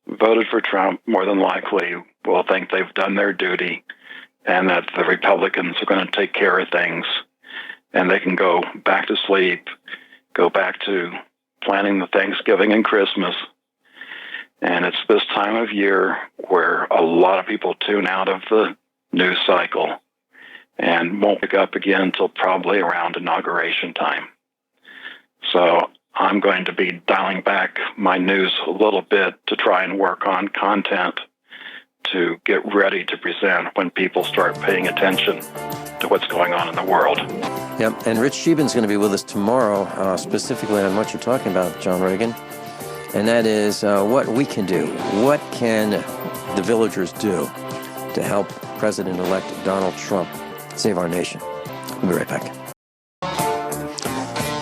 voted for Trump more than likely will think they've done their duty and that the Republicans are going to take care of things, and they can go back to sleep, go back to planning the Thanksgiving and Christmas. And it's this time of year where a lot of people tune out of the news cycle and won't pick up again until probably around inauguration time. So I'm going to be dialing back my news a little bit to try and work on content to get ready to present when people start paying attention to what's going on in the world. Yep, and Rich Sheban's going to be with us tomorrow, specifically on what you're talking about, John Regan, and that is what we can do. What can the villagers do to help President-elect Donald Trump save our nation? We'll be right back.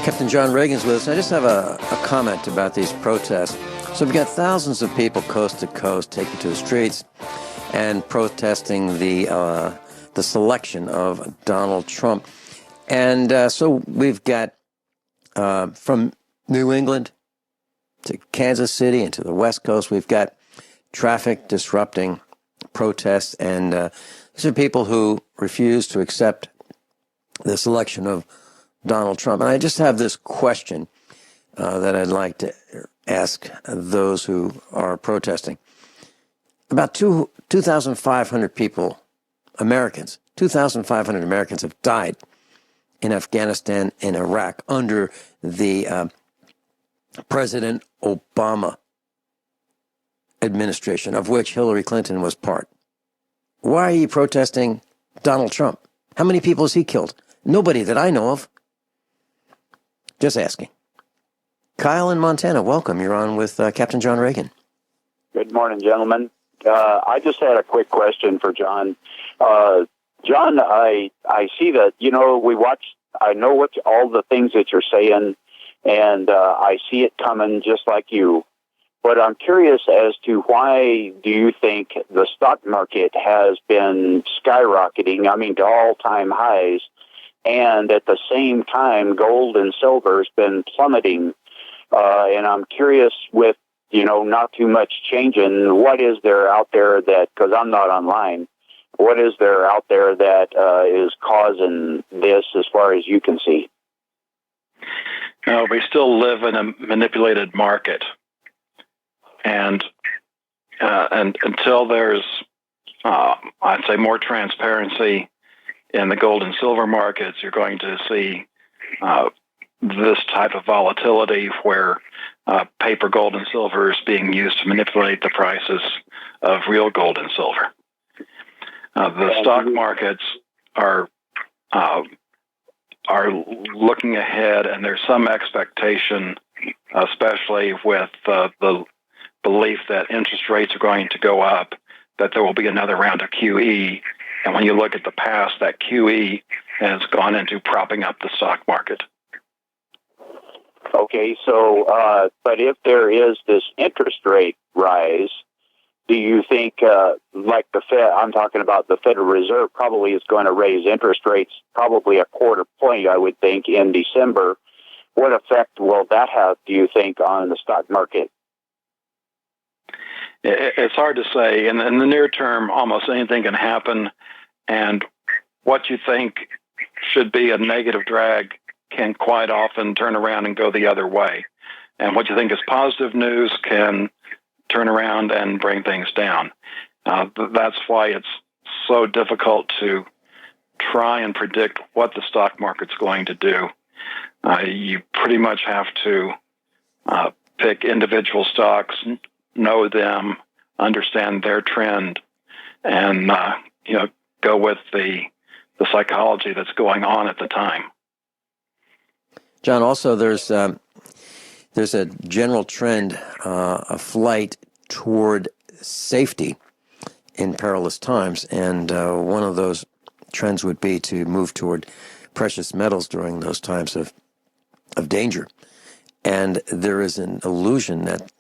Captain John Regan's with us. I just have a comment about these protests. So we've got thousands of people coast to coast taking to the streets and protesting the selection of Donald Trump. And so we've got from New England to Kansas City and to the West Coast, we've got traffic disrupting protests. And these are people who refuse to accept the selection of Donald Trump. And I just have this question that I'd like to ask those who are protesting. About 2,500 people, Americans, 2,500 Americans have died in Afghanistan and Iraq under the President Obama administration, of which Hillary Clinton was part. Why are you protesting Donald Trump? How many people has he killed? Nobody that I know of. Just asking. Kyle in Montana, welcome. You're on with Captain John Regan. Good morning, gentlemen. I just had a quick question for John. John, I see that, we watch, I know what all the things that you're saying, and I see it coming just like you. But I'm curious as to why do you think the stock market has been skyrocketing, to all-time highs, and at the same time, gold and silver has been plummeting. And I'm curious with, not too much changing, what is there out there that, because I'm not online, what is there out there that is causing this as far as you can see? We still live in a manipulated market. And until there's, I'd say, more transparency in the gold and silver markets, you're going to see this type of volatility where paper gold and silver is being used to manipulate the prices of real gold and silver. The stock markets are looking ahead, and there's some expectation, especially with the belief that interest rates are going to go up, that there will be another round of QE. And when you look at the past, that QE has gone into propping up the stock market. Okay, so, but if there is this interest rate rise, do you think, like the Fed, I'm talking about the Federal Reserve probably is going to raise interest rates probably a quarter point, I would think, in December. What effect will that have, do you think, on the stock market? It's hard to say. In the near term, almost anything can happen, and what you think should be a negative drag can quite often turn around and go the other way. And what you think is positive news can turn around and bring things down. That's why it's so difficult to try and predict what the stock market's going to do. You pretty much have to pick individual stocks, know them, understand their trend, and go with the psychology that's going on at the time. John, also there's a general trend, a flight toward safety in perilous times, and one of those trends would be to move toward precious metals during those times of danger. And there is an illusion that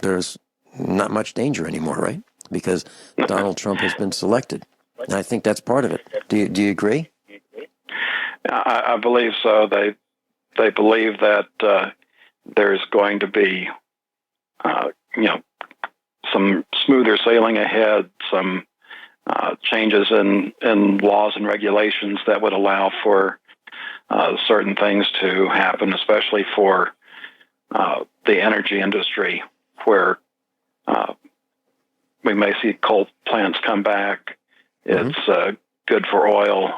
there's not much danger anymore, right? Because Donald Trump has been selected. And I think that's part of it. Do you agree? I believe so. They believe that there's going to be, some smoother sailing ahead, some changes in laws and regulations that would allow for certain things to happen, especially for the energy industry, where we may see coal plants come back. It's good for oil.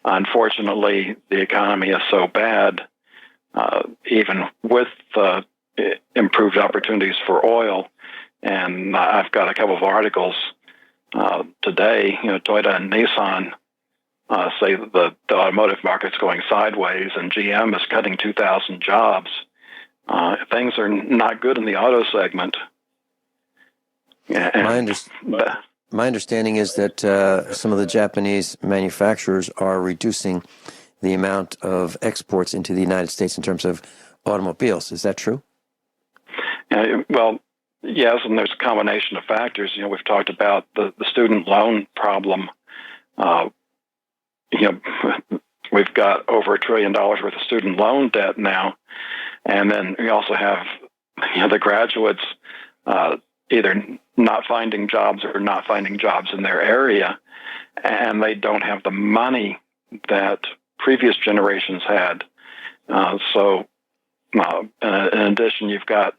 Unfortunately, the economy is so bad, even with improved opportunities for oil. And I've got a couple of articles today. Toyota and Nissan say that the automotive market's going sideways, and GM is cutting 2,000 jobs. Things are not good in the auto segment. My understanding is that some of the Japanese manufacturers are reducing the amount of exports into the United States in terms of automobiles. Is that true? Well, yes, and there's a combination of factors. We've talked about the student loan problem. We've got over $1 trillion worth of student loan debt now. And then we also have the graduates either not finding jobs or not finding jobs in their area, and they don't have the money that previous generations had. So in addition, you've got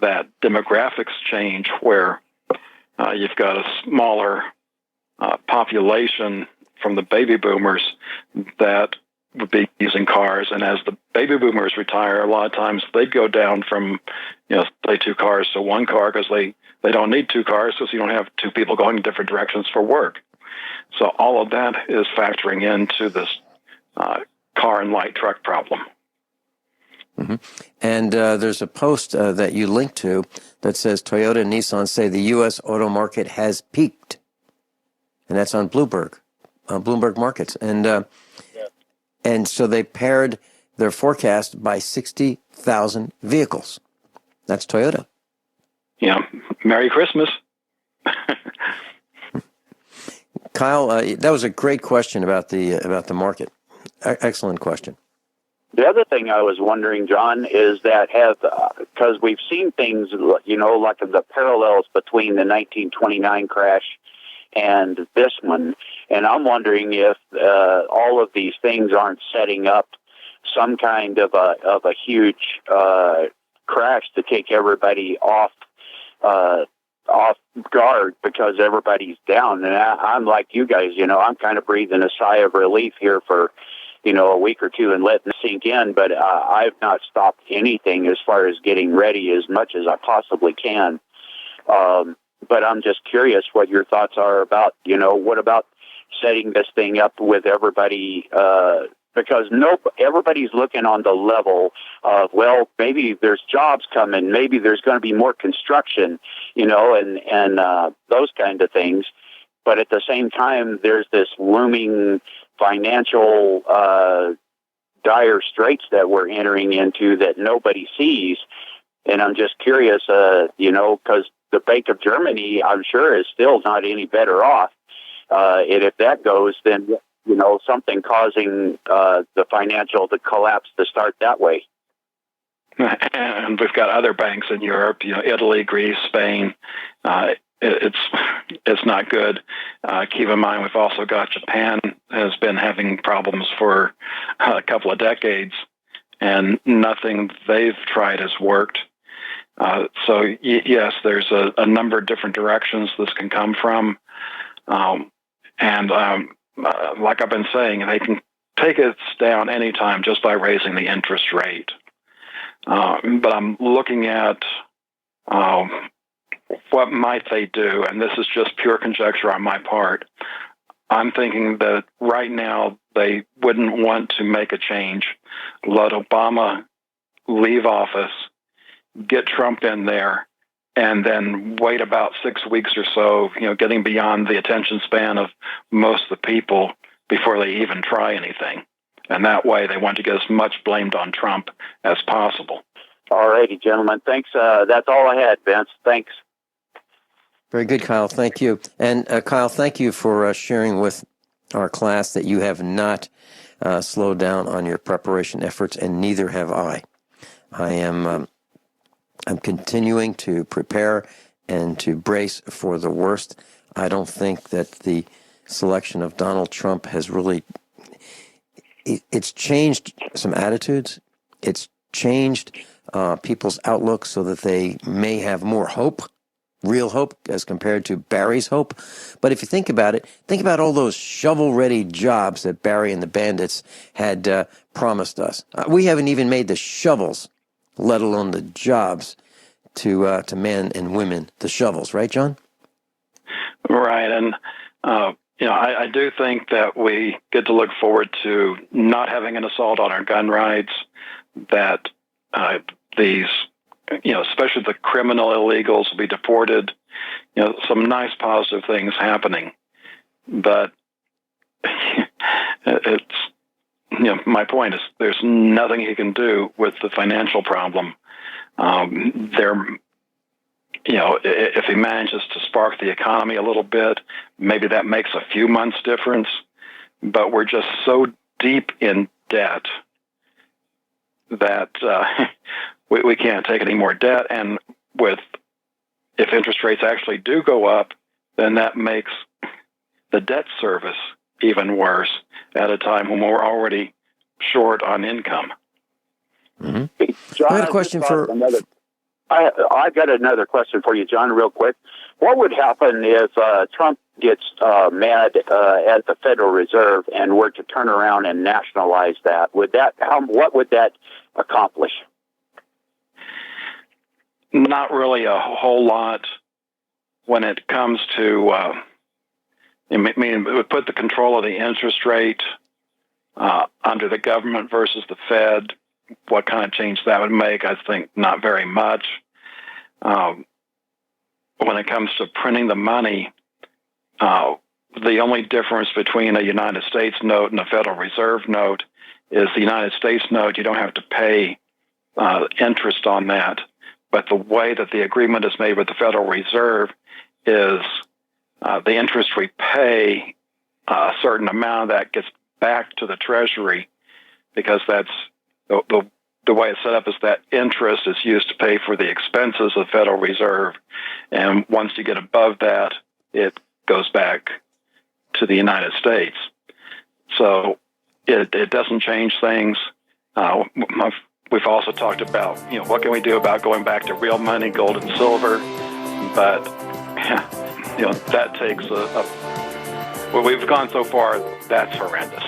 that demographics change where you've got a smaller population from the baby boomers that would be using cars. And as the baby boomers retire, a lot of times they go down from, say 2 cars to 1 car because they don't need 2 cars because you don't have 2 people going in different directions for work. So all of that is factoring into this car and light truck problem. Mm-hmm. And there's a post that you linked to that says Toyota and Nissan say the U.S. auto market has peaked. And that's on Bloomberg Markets. And so they paired their forecast by 60,000 vehicles. That's Toyota. Merry Christmas. Kyle, that was a great question about the market. Excellent question. The other thing I was wondering, John, is that because we've seen things, like the parallels between the 1929 crash and this one, and I'm wondering if all of these things aren't setting up some kind of a huge crash to take everybody off guard because everybody's down. And I'm like you guys, I'm kind of breathing a sigh of relief here for a week or two and letting it sink in, but I've not stopped anything as far as getting ready as much as I possibly can. But I'm just curious what your thoughts are about, what about setting this thing up with everybody, because everybody's looking on the level of, well, maybe there's jobs coming, maybe there's going to be more construction, and those kind of things. But at the same time, there's this looming financial dire straits that we're entering into that nobody sees. And I'm just curious, because the Bank of Germany, I'm sure, is still not any better off. And if that goes, then, something causing the financial to collapse to start that way. And we've got other banks in Europe, Italy, Greece, Spain. It's not good. Keep in mind, we've also got Japan has been having problems for a couple of decades, and nothing they've tried has worked. So yes, there's a number of different directions this can come from. And like I've been saying, they can take us down anytime just by raising the interest rate. But I'm looking at what might they do, and this is just pure conjecture on my part. I'm thinking that right now they wouldn't want to make a change, let Obama leave office, get Trump in there, and then wait about 6 weeks or so, getting beyond the attention span of most of the people before they even try anything. And that way they want to get as much blamed on Trump as possible. All righty, gentlemen. Thanks. That's all I had, Vince. Thanks. Very good, Kyle. Thank you. And Kyle, thank you for sharing with our class that you have not slowed down on your preparation efforts, and neither have I. I'm continuing to prepare and to brace for the worst. I don't think that the selection of Donald Trump has really, it's changed some attitudes. It's changed people's outlook so that they may have more hope, real hope, as compared to Barry's hope. But if you think about it, think about all those shovel-ready jobs that Barry and the bandits had promised us. We haven't even made the shovels, let alone the jobs to men and women, the shovels, right, John? Right, and I do think that we get to look forward to not having an assault on our gun rights, that these, especially the criminal illegals will be deported, some nice positive things happening. But it's, my point is there's nothing he can do with the financial problem. If he manages to spark the economy a little bit, maybe that makes a few months difference, but we're just so deep in debt that we can't take any more debt. And if interest rates actually do go up, then that makes the debt service even worse at a time when we're already short on income. Mm-hmm. John, I had a question for... I've got another question for you, John, real quick. What would happen if Trump gets mad at the Federal Reserve and were to turn around and nationalize that? What would that accomplish? Not really a whole lot when it comes to, it would put the control of the interest rate under the government versus the Fed. What kind of change that would make, I think not very much. When it comes to printing the money, the only difference between a United States note and a Federal Reserve note is the United States note, you don't have to pay interest on that. But the way that the agreement is made with the Federal Reserve is the interest we pay, a certain amount of that gets back to the Treasury, because that's the way it's set up is that interest is used to pay for the expenses of the Federal Reserve. And once you get above that, it goes back to the United States. So it doesn't change things. We've also talked about, what can we do about going back to real money, gold and silver? But, that takes well, we've gone so far, that's horrendous.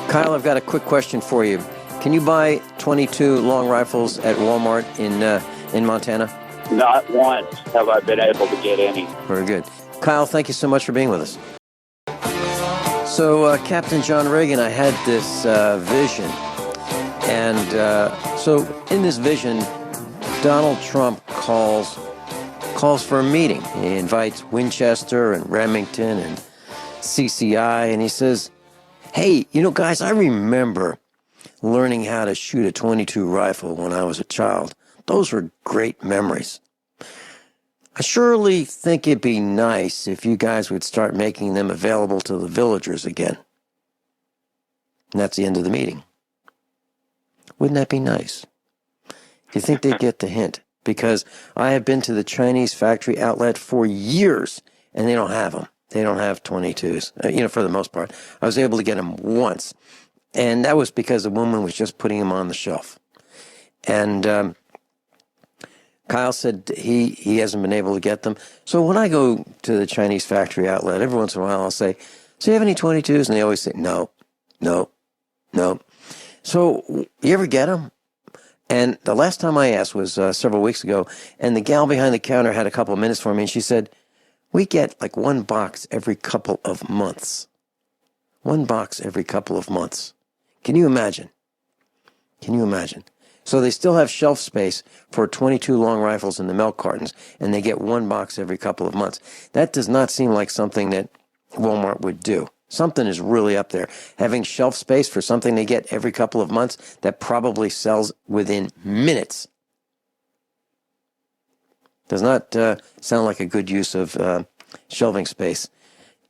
Kyle, I've got a quick question for you. Can you buy 22 long rifles at Walmart in Montana? Not once have I been able to get any. Very good. Kyle, thank you so much for being with us. So, Captain John Regan, I had this vision. And so in this vision, Donald Trump calls for a meeting. He invites Winchester and Remington and CCI, and he says, hey, guys, I remember learning how to shoot a .22 rifle when I was a child. Those were great memories. I surely think it'd be nice if you guys would start making them available to the villagers again. And that's the end of the meeting. Wouldn't that be nice? Do you think they'd get the hint? Because I have been to the Chinese factory outlet for years, and they don't have them. They don't have 22s, for the most part. I was able to get them once, and that was because the woman was just putting them on the shelf. And Kyle said he hasn't been able to get them. So when I go to the Chinese factory outlet, every once in a while I'll say, so you have any 22s? And they always say, no. So you ever get them? And the last time I asked was several weeks ago, and the gal behind the counter had a couple of minutes for me, and she said, we get like one box every couple of months. One box every couple of months. Can you imagine? So they still have shelf space for 22 long rifles in the milk cartons, and they get one box every couple of months. That does not seem like something that Walmart would do. Something is really up there. Having shelf space for something they get every couple of months that probably sells within minutes does not sound like a good use of shelving space,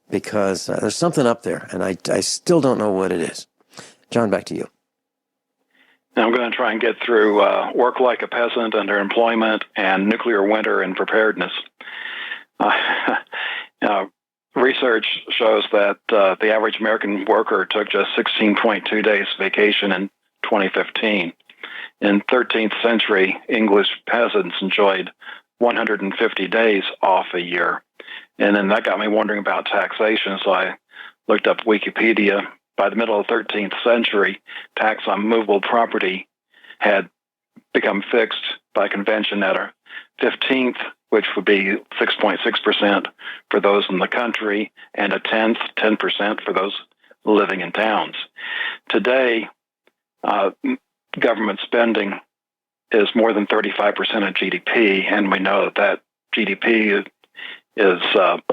because there's something up there, and I still don't know what it is. John, back to you. Now I'm going to try and get through Work Like a Peasant, Underemployment, and Nuclear Winter and Preparedness. Research shows that the average American worker took just 16.2 days vacation in 2015. In 13th century, English peasants enjoyed 150 days off a year. And then that got me wondering about taxation, so I looked up Wikipedia. By the middle of the 13th century, tax on movable property had become fixed by convention at a 15th, which would be 6.6% for those in the country, and a 10% for those living in towns. Today, government spending is more than 35% of GDP, and we know that GDP is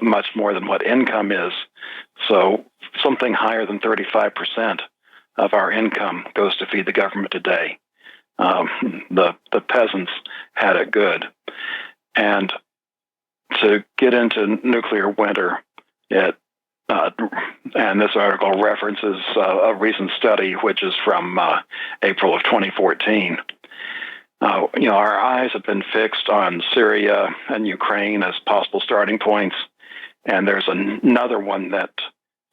much more than what income is. So something higher than 35% of our income goes to feed the government today. The peasants had it good. And to get into nuclear winter, and this article references a recent study, which is from April of 2014. Our eyes have been fixed on Syria and Ukraine as possible starting points, and there's another one that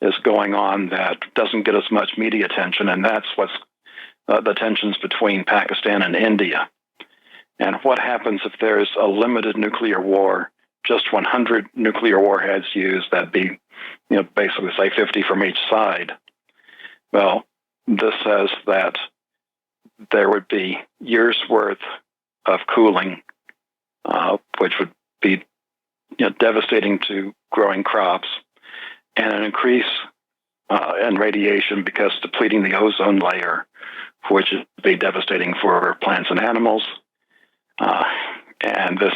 is going on that doesn't get as much media attention, and that's what's the tensions between Pakistan and India. And what happens if there's a limited nuclear war, just 100 nuclear warheads used, that'd be, basically say 50 from each side. Well, this says that there would be years' worth of cooling, which would be devastating to growing crops, and an increase in radiation because depleting the ozone layer, which would be devastating for plants and animals. And this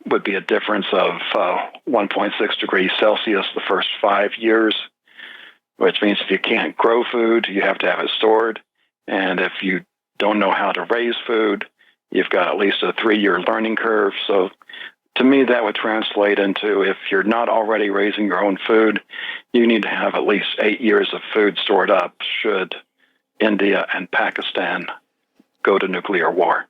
would be a difference of 1.6 degrees Celsius the first 5 years, which means if you can't grow food, you have to have it stored. And if you don't know how to raise food, you've got at least a 3-year learning curve. So to me, that would translate into, if you're not already raising your own food, you need to have at least 8 years of food stored up should India and Pakistan go to nuclear war.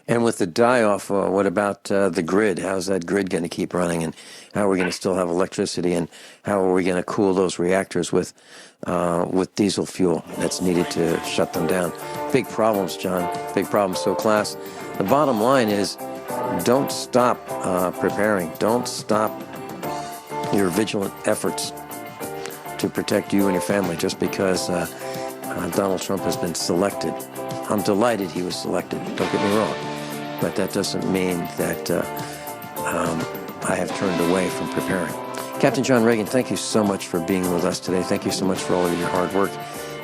And with the die-off, what about the grid? How's that grid going to keep running? And how are we going to still have electricity? And how are we going to cool those reactors with diesel fuel that's needed to shut them down? Big problems, John. Big problems. So, class, the bottom line is don't stop preparing. Don't stop your vigilant efforts to protect you and your family just because Donald Trump has been selected. I'm delighted he was selected, don't get me wrong, but that doesn't mean that I have turned away from preparing. Captain John Regan, thank you so much for being with us today. Thank you so much for all of your hard work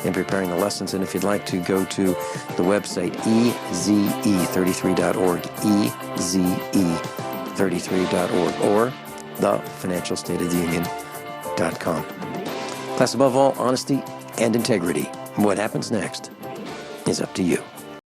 in preparing the lessons. And if you'd like to go to the website eze33.org, eze33.org, or thefinancialstateoftheunion.com. Class, above all, honesty and integrity. What happens next is up to you.